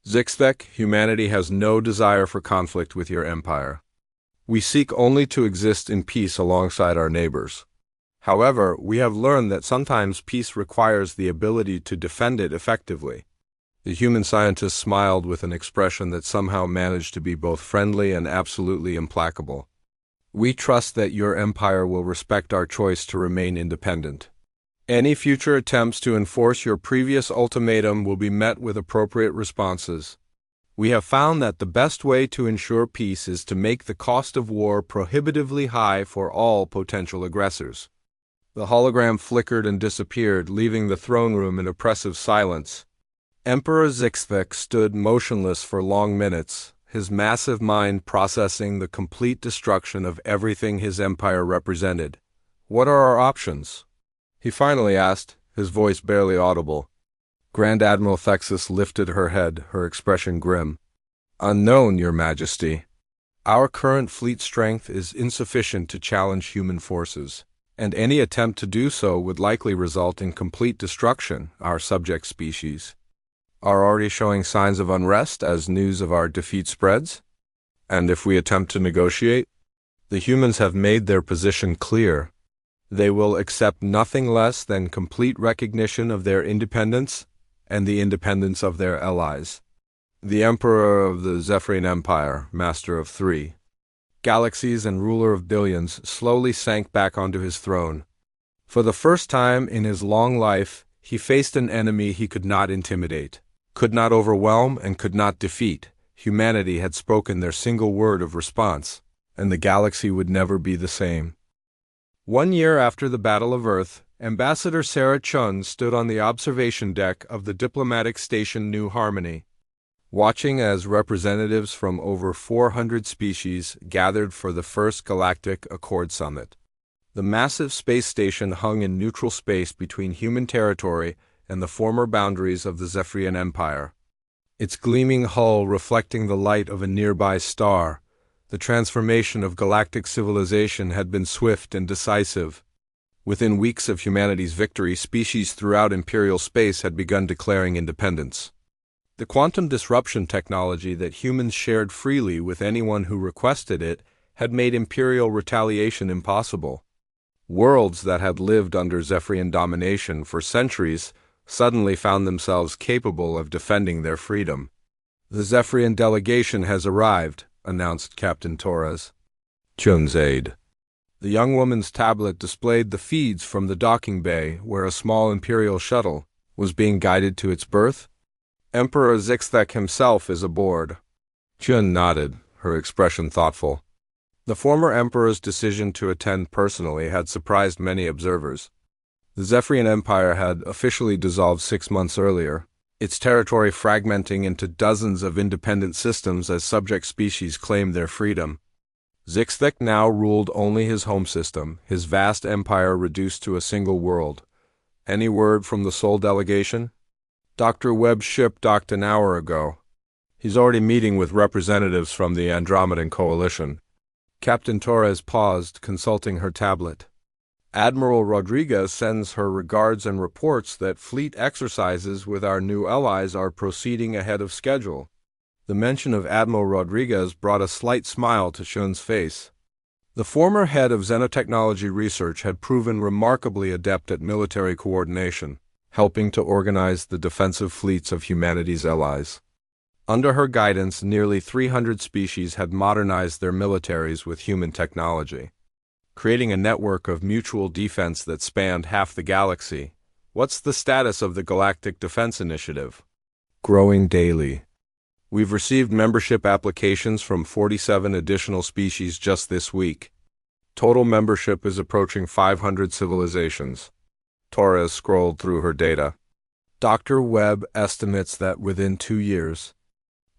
Zixthek, humanity has no desire for conflict with your empire. We seek only to exist in peace alongside our neighbors. However, we have learned that sometimes peace requires the ability to defend it effectively. The human scientist smiled with an expression that somehow managed to be both friendly and absolutely implacable. We trust that your empire will respect our choice to remain independent. Any future attempts to enforce your previous ultimatum will be met with appropriate responses. We have found that the best way to ensure peace is to make the cost of war prohibitively high for all potential aggressors. The hologram flickered and disappeared, leaving the throne room in oppressive silence. Emperor Zixvek stood motionless for long minutes, his massive mind processing the complete destruction of everything his empire represented. "What are our options?" he finally asked, his voice barely audible. Grand Admiral Thexus lifted her head, her expression grim. "Unknown, Your Majesty. Our current fleet strength is insufficient to challenge human forces, and any attempt to do so would likely result in complete destruction. Our subject species are already showing signs of unrest as news of our defeat spreads. And if we attempt to negotiate, the humans have made their position clear. They will accept nothing less than complete recognition of their independence and the independence of their allies. The Emperor of the Zephyrian Empire, Master of 3 Galaxies and ruler of billions, slowly sank back onto his throne. For the first time in his long life, he faced an enemy he could not intimidate, could not overwhelm, and could not defeat. Humanity had spoken their single word of response, and the galaxy would never be the same. 1 year after the Battle of Earth, Ambassador Sarah Chun stood on the observation deck of the diplomatic station New Harmony, watching as representatives from over 400 species gathered for the first Galactic Accord Summit. The massive space station hung in neutral space between human territory and the former boundaries of the Zephyrian Empire, its gleaming hull reflecting the light of a nearby star. The transformation of galactic civilization had been swift and decisive. Within weeks of humanity's victory, species throughout imperial space had begun declaring independence. The quantum disruption technology that humans shared freely with anyone who requested it had made imperial retaliation impossible. Worlds that had lived under Zephyrian domination for centuries suddenly found themselves capable of defending their freedom. "The Zephyrian delegation has arrived," announced Captain Torres, Chun's aide. The young woman's tablet displayed the feeds from the docking bay where a small Imperial shuttle was being guided to its berth. "Emperor Zixthek himself is aboard." Chun nodded, her expression thoughtful. The former emperor's decision to attend personally had surprised many observers. The Zephyrian Empire had officially dissolved 6 months earlier, its territory fragmenting into dozens of independent systems as subject species claimed their freedom. Zixthek now ruled only his home system, his vast empire reduced to a single world. "Any word from the Sol delegation?" "Dr. Webb's ship docked an hour ago. He's already meeting with representatives from the Andromedan Coalition." Captain Torres paused, consulting her tablet. "Admiral Rodriguez sends her regards and reports that fleet exercises with our new allies are proceeding ahead of schedule." The mention of Admiral Rodriguez brought a slight smile to Shun's face. The former head of xenotechnology research had proven remarkably adept at military coordination, helping to organize the defensive fleets of humanity's allies. Under her guidance, nearly 300 species had modernized their militaries with human technology, creating a network of mutual defense that spanned half the galaxy. "What's the status of the Galactic Defense Initiative?" "Growing daily. We've received membership applications from 47 additional species just this week. Total membership is approaching 500 civilizations." Torres scrolled through her data. "Dr. Webb estimates that within 2 years,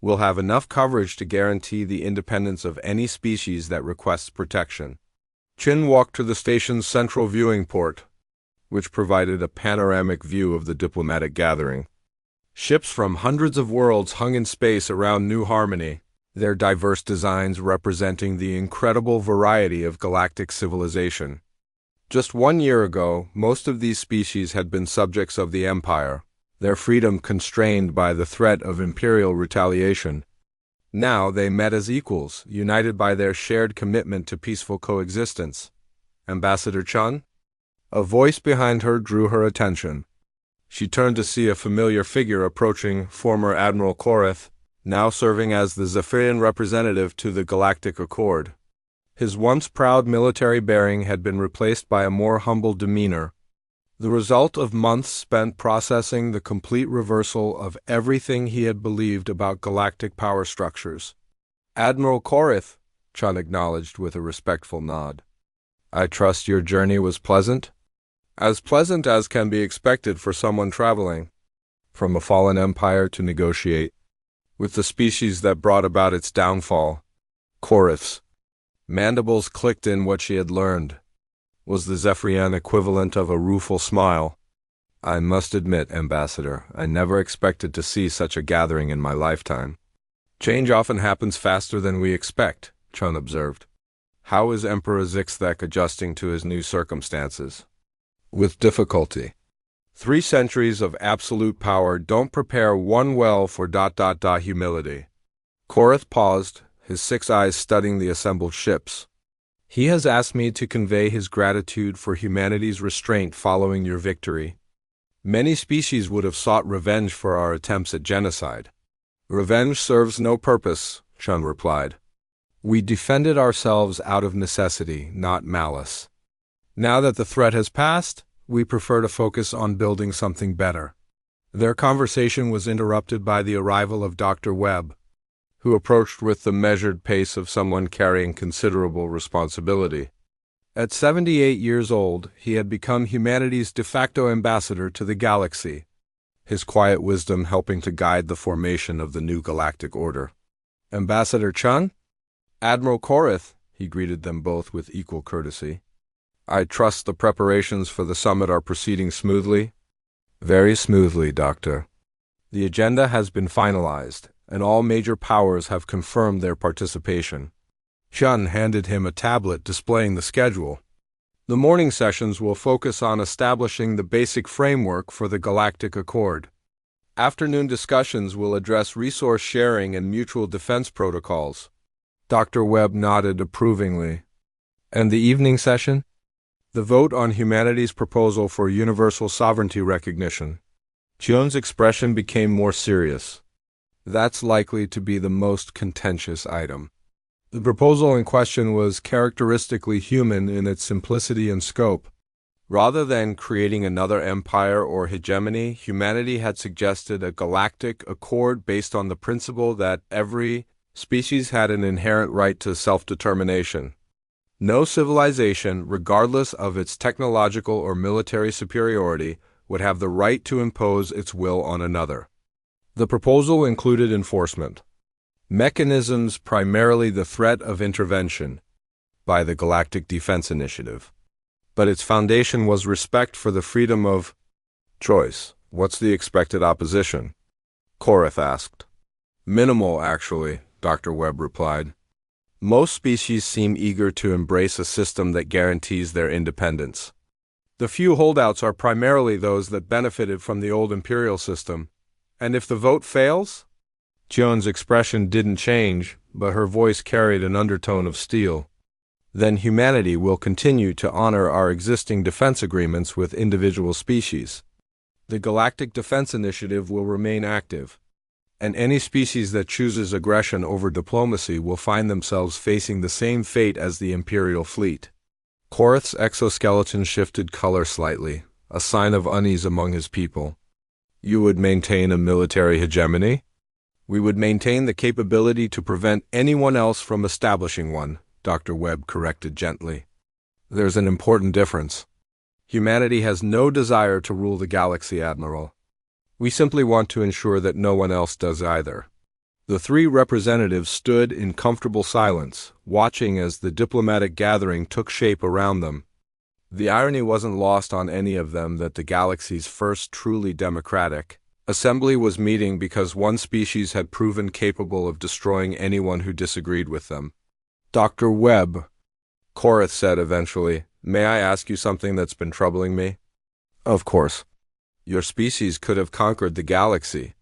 we'll have enough coverage to guarantee the independence of any species that requests protection." Chin walked to the station's central viewing port, which provided a panoramic view of the diplomatic gathering. Ships from hundreds of worlds hung in space around New Harmony, their diverse designs representing the incredible variety of galactic civilization. Just 1 year ago, most of these species had been subjects of the Empire, their freedom constrained by the threat of imperial retaliation. Now they met as equals, united by their shared commitment to peaceful coexistence. "Ambassador Chun?" A voice behind her drew her attention. She turned to see a familiar figure approaching, former Admiral Korith, now serving as the Zephyrian representative to the Galactic Accord. His once proud military bearing had been replaced by a more humble demeanor. The result of months spent processing the complete reversal of everything he had believed about galactic power structures. Admiral Korith, Chun acknowledged with a respectful nod. I trust your journey was pleasant? As pleasant as can be expected for someone traveling from a fallen empire to negotiate with the species that brought about its downfall. Korith's mandibles clicked in what she had learned was the Zephyrian equivalent of a rueful smile. I must admit, Ambassador, I never expected to see such a gathering in my lifetime. Change often happens faster than we expect, Chun observed. How is Emperor Zixthek adjusting to his new circumstances? With difficulty. 3 centuries of absolute power don't prepare one well for ... humility. Korith paused, his 6 eyes studying the assembled ships. He has asked me to convey his gratitude for humanity's restraint following your victory. Many species would have sought revenge for our attempts at genocide. Revenge serves no purpose, Chun replied. We defended ourselves out of necessity, not malice. Now that the threat has passed, we prefer to focus on building something better. Their conversation was interrupted by the arrival of Dr. Webb, who approached with the measured pace of someone carrying considerable responsibility. At 78 years old, he had become humanity's de facto ambassador to the galaxy, his quiet wisdom helping to guide the formation of the new galactic order. Ambassador Chun? Admiral Korith, he greeted them both with equal courtesy. I trust the preparations for the summit are proceeding smoothly? Very smoothly, Doctor. The agenda has been finalized, and all major powers have confirmed their participation. Chun handed him a tablet displaying the schedule. The morning sessions will focus on establishing the basic framework for the Galactic Accord. Afternoon discussions will address resource sharing and mutual defense protocols. Dr. Webb nodded approvingly. And the evening session? The vote on humanity's proposal for universal sovereignty recognition. Chun's expression became more serious. That's likely to be the most contentious item. The proposal in question was characteristically human in its simplicity and scope. Rather than creating another empire or hegemony, humanity had suggested a galactic accord based on the principle that every species had an inherent right to self-determination. No civilization, regardless of its technological or military superiority, would have the right to impose its will on another. The proposal included enforcement mechanisms, primarily the threat of intervention by the Galactic Defense Initiative. But its foundation was respect for the freedom of choice. What's the expected opposition? Korith asked. Minimal, actually, Dr. Webb replied. Most species seem eager to embrace a system that guarantees their independence. The few holdouts are primarily those that benefited from the old imperial system. And if the vote fails? Chun's expression didn't change, but her voice carried an undertone of steel. Then humanity will continue to honor our existing defense agreements with individual species. The Galactic Defense Initiative will remain active, and any species that chooses aggression over diplomacy will find themselves facing the same fate as the Imperial fleet. Korith's exoskeleton shifted color slightly, a sign of unease among his people. You would maintain a military hegemony? We would maintain the capability to prevent anyone else from establishing one, Dr. Webb corrected gently. There's an important difference. Humanity has no desire to rule the galaxy, Admiral. We simply want to ensure that no one else does either. The 3 representatives stood in comfortable silence, watching as the diplomatic gathering took shape around them. The irony wasn't lost on any of them that the galaxy's first truly democratic assembly was meeting because one species had proven capable of destroying anyone who disagreed with them. Dr. Webb, Korith said eventually, may I ask you something that's been troubling me? Of course. Your species could have conquered the galaxy.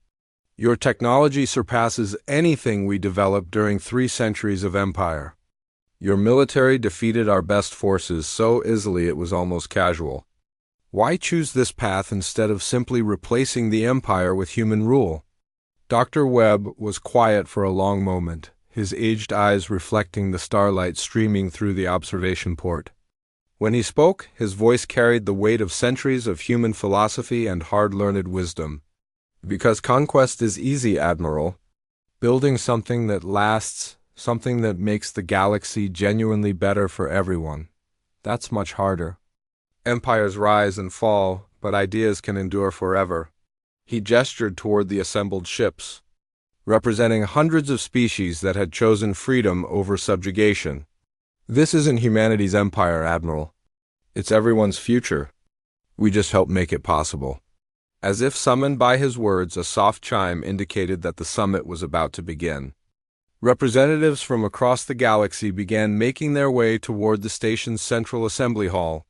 Your technology surpasses anything we developed during 3 centuries of empire. Your military defeated our best forces so easily it was almost casual. Why choose this path instead of simply replacing the empire with human rule? Dr. Webb was quiet for a long moment, his aged eyes reflecting the starlight streaming through the observation port. When he spoke, his voice carried the weight of centuries of human philosophy and hard-learned wisdom. Because conquest is easy, Admiral. Building something that lasts, something that makes the galaxy genuinely better for everyone, that's much harder. Empires rise and fall, but ideas can endure forever. He gestured toward the assembled ships, representing hundreds of species that had chosen freedom over subjugation. This isn't humanity's empire, Admiral. It's everyone's future. We just help make it possible. As if summoned by his words, a soft chime indicated that the summit was about to begin. Representatives from across the galaxy began making their way toward the station's central assembly hall,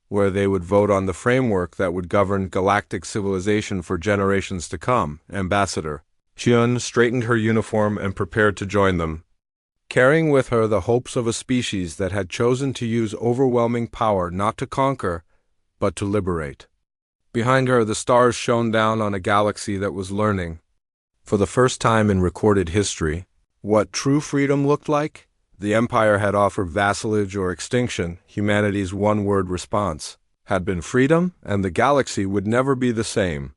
where they would vote on the framework that would govern galactic civilization for generations to come. Ambassador Hyun straightened her uniform and prepared to join them, carrying with her the hopes of a species that had chosen to use overwhelming power not to conquer, but to liberate. Behind her, the stars shone down on a galaxy that was learning, for the first time in recorded history, what true freedom looked like. The Empire had offered vassalage or extinction. Humanity's one-word response had been freedom, and the galaxy would never be the same.